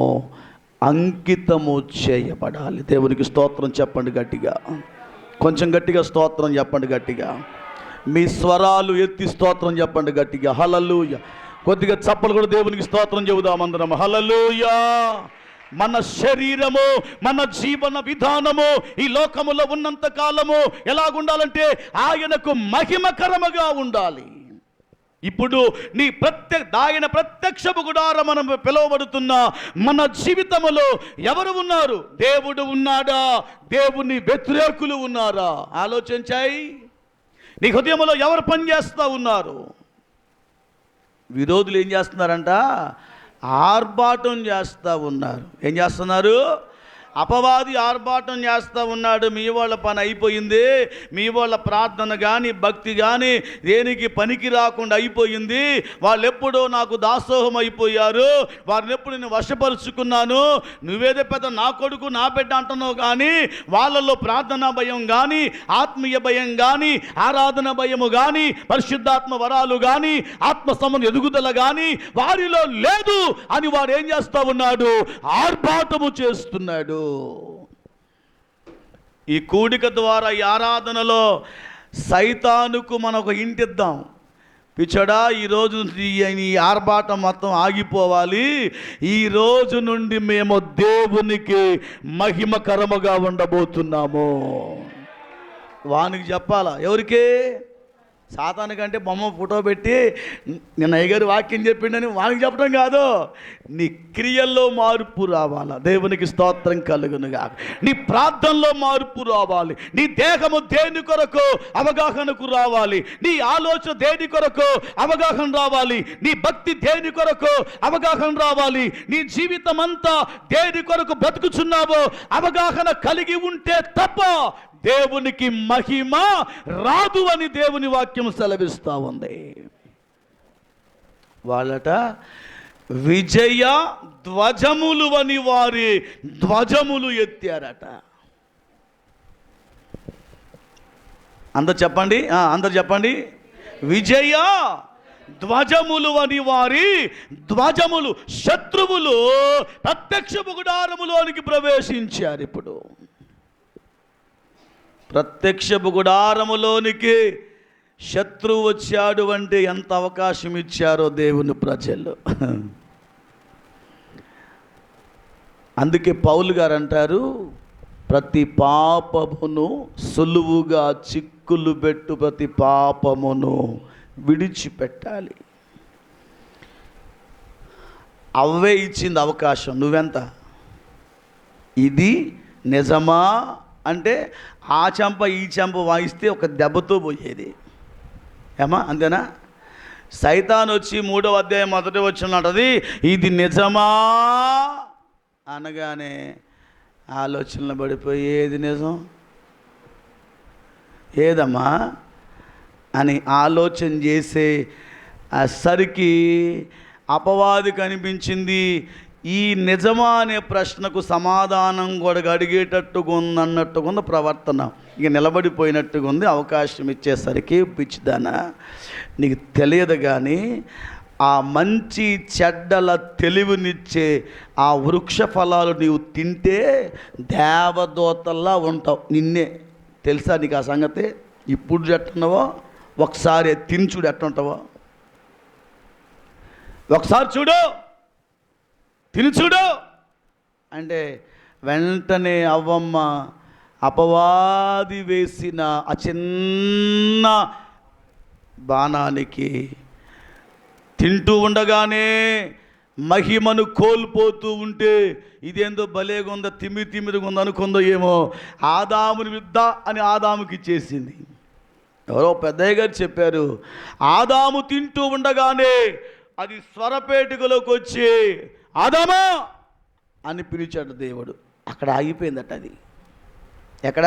అంకితము చేయబడాలి. దేవునికి స్తోత్రం చెప్పండి గట్టిగా, కొంచెం గట్టిగా స్తోత్రం చెప్పండి గట్టిగా. మీ స్వరాలు ఎత్తి స్తోత్రం చెప్పండి గట్టిగా. హల్లెలూయా. కొద్దిగా చప్పలు కూడా దేవునికి స్తోత్రం చెబుదాం అందరం. హల్లెలూయా. మన శరీరము, మన జీవన విధానము ఈ లోకములో ఉన్నంత కాలము ఎలాగుండాలంటే ఆయనకు మహిమకరముగా ఉండాలి. ఇప్పుడు ఆయన ప్రత్యక్షపు గుడారం మనం పిలువబడుతున్న మన జీవితములో ఎవరు ఉన్నారు? దేవుడు ఉన్నాడా? దేవుని వ్యతిరేకులు ఉన్నారా? ఆలోచించాయి. నీ హృదయంలో ఎవరు పనిచేస్తూ ఉన్నారు? విరోధులు ఏం చేస్తున్నారంట? ఆర్భాటం చేస్తూ ఉన్నారు. ఏం చేస్తున్నారు? అపవాది ఆర్భాటం చేస్తూ ఉన్నాడు. మీ వాళ్ళ పని అయిపోయింది, మీ వాళ్ళ ప్రార్థన కానీ భక్తి కానీ దేనికి పనికి రాకుండా అయిపోయింది, వాళ్ళు ఎప్పుడో నాకు దాసోహం అయిపోయారు, వారిని ఎప్పుడు నేను వశపరుచుకున్నాను, నువ్వేదో పెద్ద నా కొడుకు నా బిడ్డ అంటున్నావు కానీ వాళ్ళల్లో ప్రార్థనా భయం కానీ ఆత్మీయ భయం కానీ ఆరాధన భయము కానీ పరిశుద్ధాత్మ వరాలు కానీ ఆత్మ సంబంధ ఎదుగుదల కానీ వారిలో లేదు అని వాడు ఏం చేస్తూ ఉన్నాడు? ఆర్భాటము చేస్తున్నాడు. ఈ కూడిక ద్వారా ఈ ఆరాధనలో సైతానుకు మనం ఒక ఇంటిద్దాం. పిచ్చడా, ఈరోజు ఈ ఆర్భాటం మొత్తం ఆగిపోవాలి, ఈ రోజు నుండి మేము దేవునికి మహిమకరముగా ఉండబోతున్నాము. వానికి చెప్పాలా? ఎవరికి? సాతానికంటే బొమ్మ ఫోటో పెట్టి నిన్న అయ్యగారు వాక్యం చెప్పిండని వానికి చెప్పడం కాదు, నీ క్రియల్లో మార్పు రావాలా. దేవునికి స్తోత్రం కలుగునుగా. నీ ప్రార్థనలో మార్పు రావాలి. నీ దేహము దేని కొరకు అవగాహనకు రావాలి. నీ ఆలోచన దేని కొరకు అవగాహన రావాలి. నీ భక్తి దేని కొరకు అవగాహన రావాలి. నీ జీవితం అంతా దేని కొరకు బ్రతుకుచున్నావో అవగాహన కలిగి ఉంటే తప్ప దేవునికి మహిమ రాదు అని దేవుని వాక్యం సెలవిస్తూ ఉంది. వాళ్ళట విజయ ధ్వజములు అని వారి ధ్వజములు ఎత్తారట. అందరు చెప్పండి, అందరు చెప్పండి. విజయ ధ్వజములు అని వారి ధ్వజములు. శత్రువులు ప్రత్యక్షపు గుడారములోనికి ప్రవేశించారు. ఇప్పుడు ప్రత్యక్షపు గుడారములోనికి శత్రువు వచ్చాడు అంటే ఎంత అవకాశం ఇచ్చారో దేవుని ప్రజలు. అందుకే పౌలు గారు అంటారు, ప్రతి పాపమును సులువుగా చిక్కులు పెట్టు ప్రతి పాపమును విడిచిపెట్టాలి. అవే ఇచ్చింది అవకాశం. నువ్వెంత? ఇది నిజమా అంటే ఆ చెంప ఈ చెంప వాయిస్తే ఒక దెబ్బతో పోయేది. ఏమా అంతేనా? సైతాన్ వచ్చి 3వ అధ్యాయం 1వ వచనం అంటది, ఇది నిజమా అనగానే ఆలోచనలు పడిపోయి ఏది నిజం, ఏదమ్మా అని ఆలోచన చేసే సరికి అపవాది కనిపించింది. ఈ నిజమా అనే ప్రశ్నకు సమాధానం కూడా అడిగేటట్టుగా ఉందన్నట్టుగా ఉంది ప్రవర్తన. ఇక నిలబడిపోయినట్టుగా ఉంది. అవకాశం ఇచ్చేసరికి పిచ్చిదానా నీకు తెలియదు కానీ ఆ మంచి చెడ్డల తెలివినిచ్చే ఆ వృక్ష ఫలాలు నీవు తింటే దేవదూతల్లా ఉంటావు. నిన్నే తెలుసా నీకు ఆ సంగతి? ఇప్పుడు ఎట్టున్నావో ఒకసారి తిని చూడు ఎట్టుంటావో. ఒకసారి చూడు, తిని చూడు అంటే వెంటనే అవ్వమ్మ అపవాది వేసిన ఆ చిన్న బాణానికి తింటూ ఉండగానే మహిమను కోల్పోతూ ఉంటే ఇదేందో భలేగా ఉందో తిమ్మిదిగా ఉందో అనుకుందో ఏమో, ఆదాముని విద్ద అని ఆదాముకి ఇచ్చేసింది. ఎవరో పెద్దయ్య గారు చెప్పారు, ఆదాము తింటూ ఉండగానే అది స్వరపేటికలోకి వచ్చి ఆదామా అని పిలిచాడు దేవుడు. అక్కడ ఆగిపోయిందట. అది ఎక్కడ?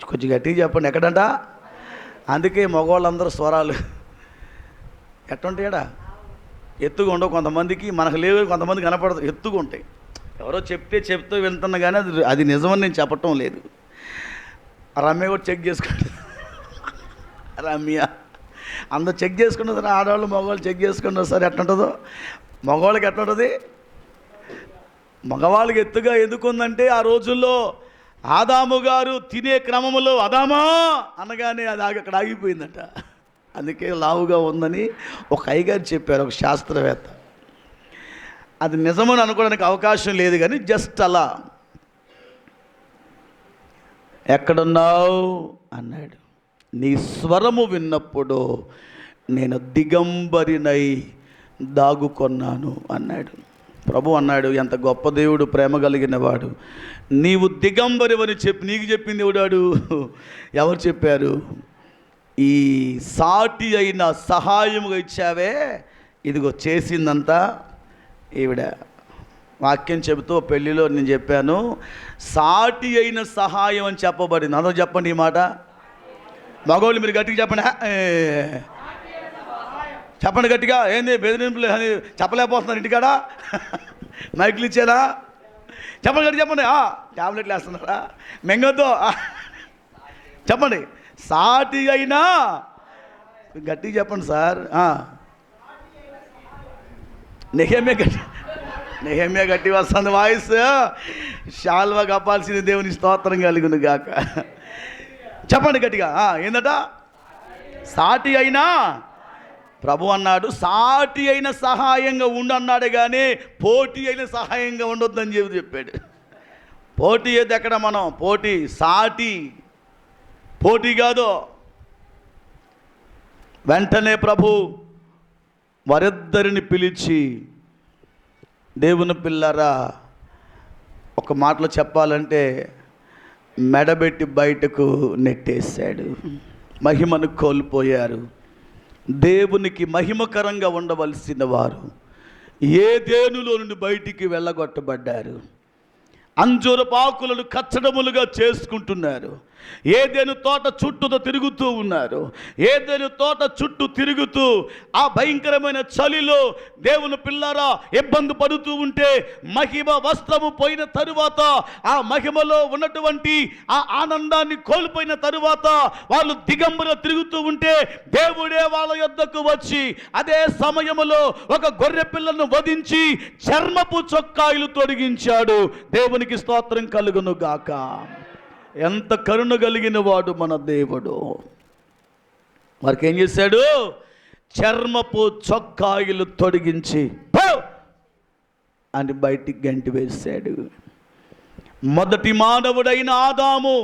కొంచెం గట్టిగా చెప్పండి, ఎక్కడంట? అందుకే మగవాళ్ళందరూ స్వరాలు ఎట్టుంటాయడా? ఎత్తుగా ఉండవు. కొంతమందికి మనకు లేవు, కొంతమంది కనపడదు, ఎత్తుగా ఉంటాయి. ఎవరో చెప్తూ వెళ్తున్నా కానీ అది నిజమని నేను చెప్పటం లేదు. రమ్య కూడా చెక్ చేసుకోండి. రమ్య అందరూ చెక్ చేసుకుంటారు సార్, ఆడవాళ్ళు మగవాళ్ళు చెక్ చేసుకుంటారు సార్. ఎట్లుంటుందో మగవాళ్ళకి ఎట్లుంటుంది? మగవాళ్ళకి ఎత్తుగా ఎందుకుందంటే ఆ రోజుల్లో ఆదాము గారు తినే క్రమంలో ఆదామా అనగానే అది అక్కడ ఆగిపోయిందట. అందుకే లావుగా ఉందని ఒక అయ్యగారు చెప్పారు, ఒక శాస్త్రవేత్త. అది నిజమని అనుకోవడానికి అవకాశం లేదు కానీ జస్ట్ అలా. ఎక్కడున్నావు అన్నాడు. నీ స్వరము విన్నప్పుడు నేను దిగంబరినై దాగుకొన్నాను అన్నాడు. ప్రభు అన్నాడు, ఎంత గొప్ప దేవుడు, ప్రేమ కలిగిన వాడు. నీవు దిగంబరివని చెప్పి నీకు చెప్పింది ఎవడాడు? ఎవరు చెప్పారు? ఈ సాటి అయిన సహాయముగా ఇచ్చావే, ఇదిగో చేసిందంతా ఈవిడ. వాక్యం చెబుతూ పెళ్ళిలో నేను చెప్పాను, సాటి అయిన సహాయం అని చెప్పబడింది. అందరూ చెప్పండి ఈ మాట. మగవాళ్ళు మీరు గట్టిగా చెప్పండి, చెప్పండి గట్టిగా. ఏంది బెదిరింపులు చెప్పలేకపోతున్నారు ఇంటికాడ? మైకులు ఇచ్చారా? చెప్పండి గట్టి చెప్పండి. ట్యాబ్లెట్లు వేస్తున్నారా? మెంగొద్దు చెప్పండి. సాటి అయినా గట్టిగా చెప్పండి సార్. నెహమ్యా గట్టి వస్తుంది వాయిస్. శాల్వా కప్పాల్సింది దేవుని స్తోత్రం కలుగును గాక. చెప్పండి గట్టిగా. ఏందట? సాటి అయినా. ప్రభు అన్నాడు సాటి అయిన సహాయంగా ఉండన్నాడు కానీ పోటీ అయిన సహాయంగా ఉండొద్దని చెప్పాడు. పోటీ ఏది? ఎక్కడ మనం పోటీ? సాటి పోటీ కాదు. వెంటనే ప్రభు వారిద్దరిని పిలిచి, దేవుని పిల్లరా, ఒక మాటలో చెప్పాలంటే మెడబెట్టి బయటకు నెట్టేశాడు. మహిమను కోల్పోయారు. దేవునికి మహిమకరంగా ఉండవలసిన వారు ఏదెనులో నుండి బయటికి వెళ్ళగొట్టబడ్డారు. అంజూరపాకులను కచ్చడములుగా చేసుకుంటున్నారు. ఏదెను తోట చుట్టూతో తిరుగుతూ ఉన్నారు. ఏదెను తోట చుట్టూ తిరుగుతూ ఆ భయంకరమైన చలిలో దేవుని పిల్లారా ఇబ్బంది పడుతూ ఉంటే, మహిమ వస్త్రము పోయిన తరువాత, ఆ మహిమలో ఉన్నటువంటి ఆ ఆనందాన్ని కోల్పోయిన తరువాత వాళ్ళు దిగంబర తిరుగుతూ ఉంటే, దేవుడే వాళ్ళ యొద్దకు వచ్చి అదే సమయములో ఒక గొర్రె పిల్లను వధించి చర్మపు చొక్కాయలు తొడిగించాడు. దేవునికి స్తోత్రం కలుగును గాక. ఎంత కరుణ కలిగిన వాడు మన దేవుడు. వారికి ఏం చేశాడు? చర్మపు చొక్కాయలు తొడిగించి అని బయటికి గంటి వేశాడు. మొదటి మానవుడైన ఆదాము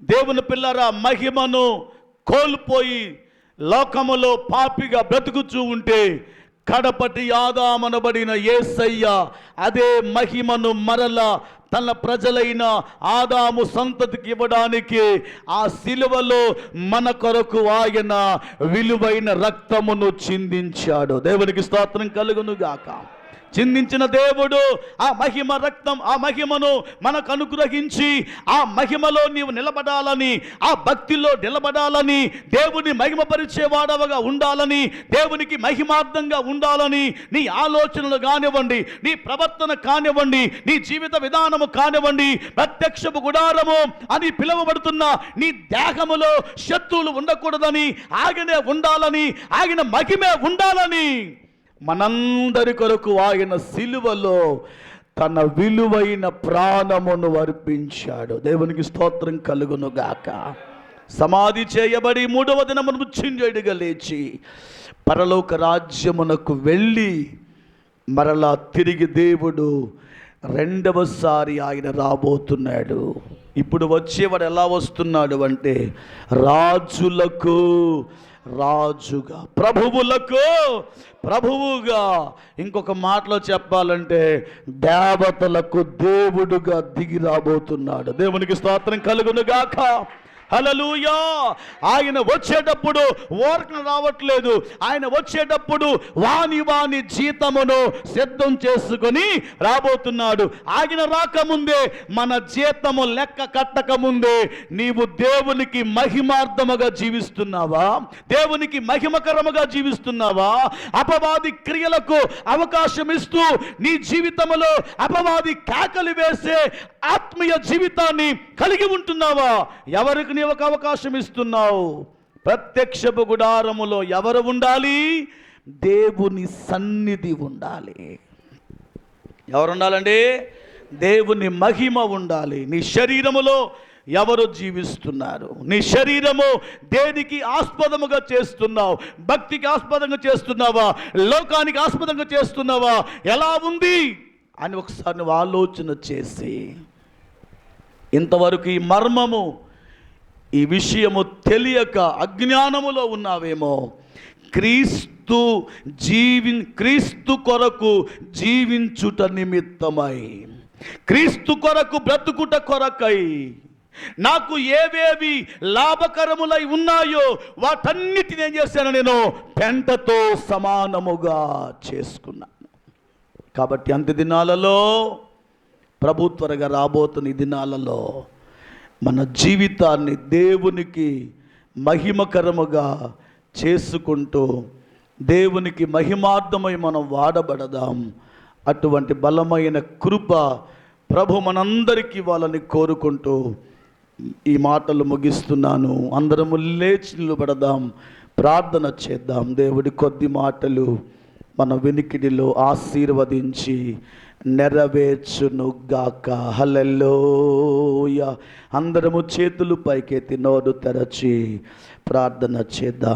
దేవుని పిల్లరా మహిమను కోల్పోయి లోకములో పాపిగా బ్రతుకుచూ ఉంటే, కడపటి ఆదామనబడిన యేసయ్య అదే మహిమను మరలా తన ప్రజలైన ఆదాము సంతతికి ఇవ్వడానికి ఆ సిలువలో మన కొరకు ఆయన విలువైన రక్తమును చిందించాడు. దేవునికి స్తోత్రం కలుగును గాక. చిందించిన దేవుడు ఆ మహిమ రక్తం, ఆ మహిమను మనకు అనుగ్రహించి ఆ మహిమలో నీవు నిలబడాలని, ఆ భక్తిలో నిలబడాలని, దేవుని మహిమపరిచేవాడవగా ఉండాలని, దేవునికి మహిమార్థంగా ఉండాలని నీ ఆలోచనలు కానివ్వండి, నీ ప్రవర్తన కానివ్వండి, నీ జీవిత విధానము కానివ్వండి, ప్రత్యక్షపు గుడారము అని పిలువబడుతున్న నీ దేహములో శత్రువులు ఉండకూడదని, ఆగినే ఉండాలని, ఆగిన మహిమే ఉండాలని మనందరి కొరకు ఆయన సిలువలో తన విలువైన ప్రాణమును అర్పించాడు. దేవునికి స్తోత్రం కలుగును గాక. సమాధి చేయబడి 3వ దినమున మృత్యుంజయుడిగా లేచి పరలోక రాజ్యమునకు వెళ్ళి మరలా తిరిగి దేవుడు రెండవసారి ఆయన రాబోతున్నాడు. ఇప్పుడు వచ్చేవాడు ఎలా వస్తున్నాడు అంటే, రాజులకు రాజుగా, ప్రభువులకు ప్రభువుగా. ఇంకొక మాటలో చెప్పాలంటే దేవతలకు దేవుడుగా దిగి రాబోతున్నాడు. దేవునికి స్తోత్రం కలుగును గాక. హల్లెలూయా. ఆయన వచ్చేటప్పుడు ఓర్కన రావట్లేదు. ఆయన వచ్చేటప్పుడు వాని జీతమును సిద్ధం చేసుకొని రాబోతున్నాడు. ఆయన రాకముందే, మన జీతము లెక్క కట్టకముందే నీవు దేవునికి మహిమార్థముగా జీవిస్తున్నావా? దేవునికి మహిమకరముగా జీవిస్తున్నావా? అపవాది క్రియలకు అవకాశం ఇస్తూ నీ జీవితంలో అపవాది కేకలు వేసే ఆత్మీయ జీవితాన్ని కలిగి ఉంటున్నావా? ఎవరికి నీవు ఒక అవకాశం ఇస్తున్నావు? ప్రత్యక్షపు గుడారములో ఎవరు ఉండాలి? దేవుని సన్నిధి ఉండాలి. ఎవరు ఉండాలండి? దేవుని మహిమ ఉండాలి. నీ శరీరములో ఎవరు జీవిస్తున్నారు? నీ శరీరము దేనికి ఆస్పదముగా చేస్తున్నావు? భక్తికి ఆస్పదంగా చేస్తున్నావా? లోకానికి ఆస్పదంగా చేస్తున్నావా? ఎలా ఉంది అని ఒకసారి నువ్వు ఆలోచన చేసి, ఇంతవరకు ఈ మర్మము, ఈ విషయము తెలియక అజ్ఞానములో ఉన్నావేమో. క్రీస్తు కొరకు జీవించుట నిమిత్తమై, క్రీస్తు కొరకు బ్రతుకుట కొరకై నాకు ఏవేవి లాభకరములై ఉన్నాయో వాటన్నిటిని ఏం చేశాను? నేను పెంటతో సమానముగా చేసుకున్నాను. కాబట్టి అంత్య దినాలలో, ప్రభు త్వరగా రాబోతున్న ఈ దినాలలో మన జీవితాన్ని దేవునికి మహిమకరముగా చేసుకుంటూ దేవునికి మహిమార్థమై మనం వాడబడదాం. అటువంటి బలమైన కృప ప్రభు మనందరికీ వాళ్ళని కోరుకుంటూ ఈ మాటలు ముగిస్తున్నాను. అందరము లేచి నిలబడదాం, ప్రార్థన చేద్దాం. దేవుడి కొద్ది మాటలు మన వినికిడిలో ఆశీర్వదించి నెరవేర్చునుగాక. హల్లెలూయా. అందరము చేతులు పైకెత్తి నోరు తెరచి ప్రార్థన చేద్దాం.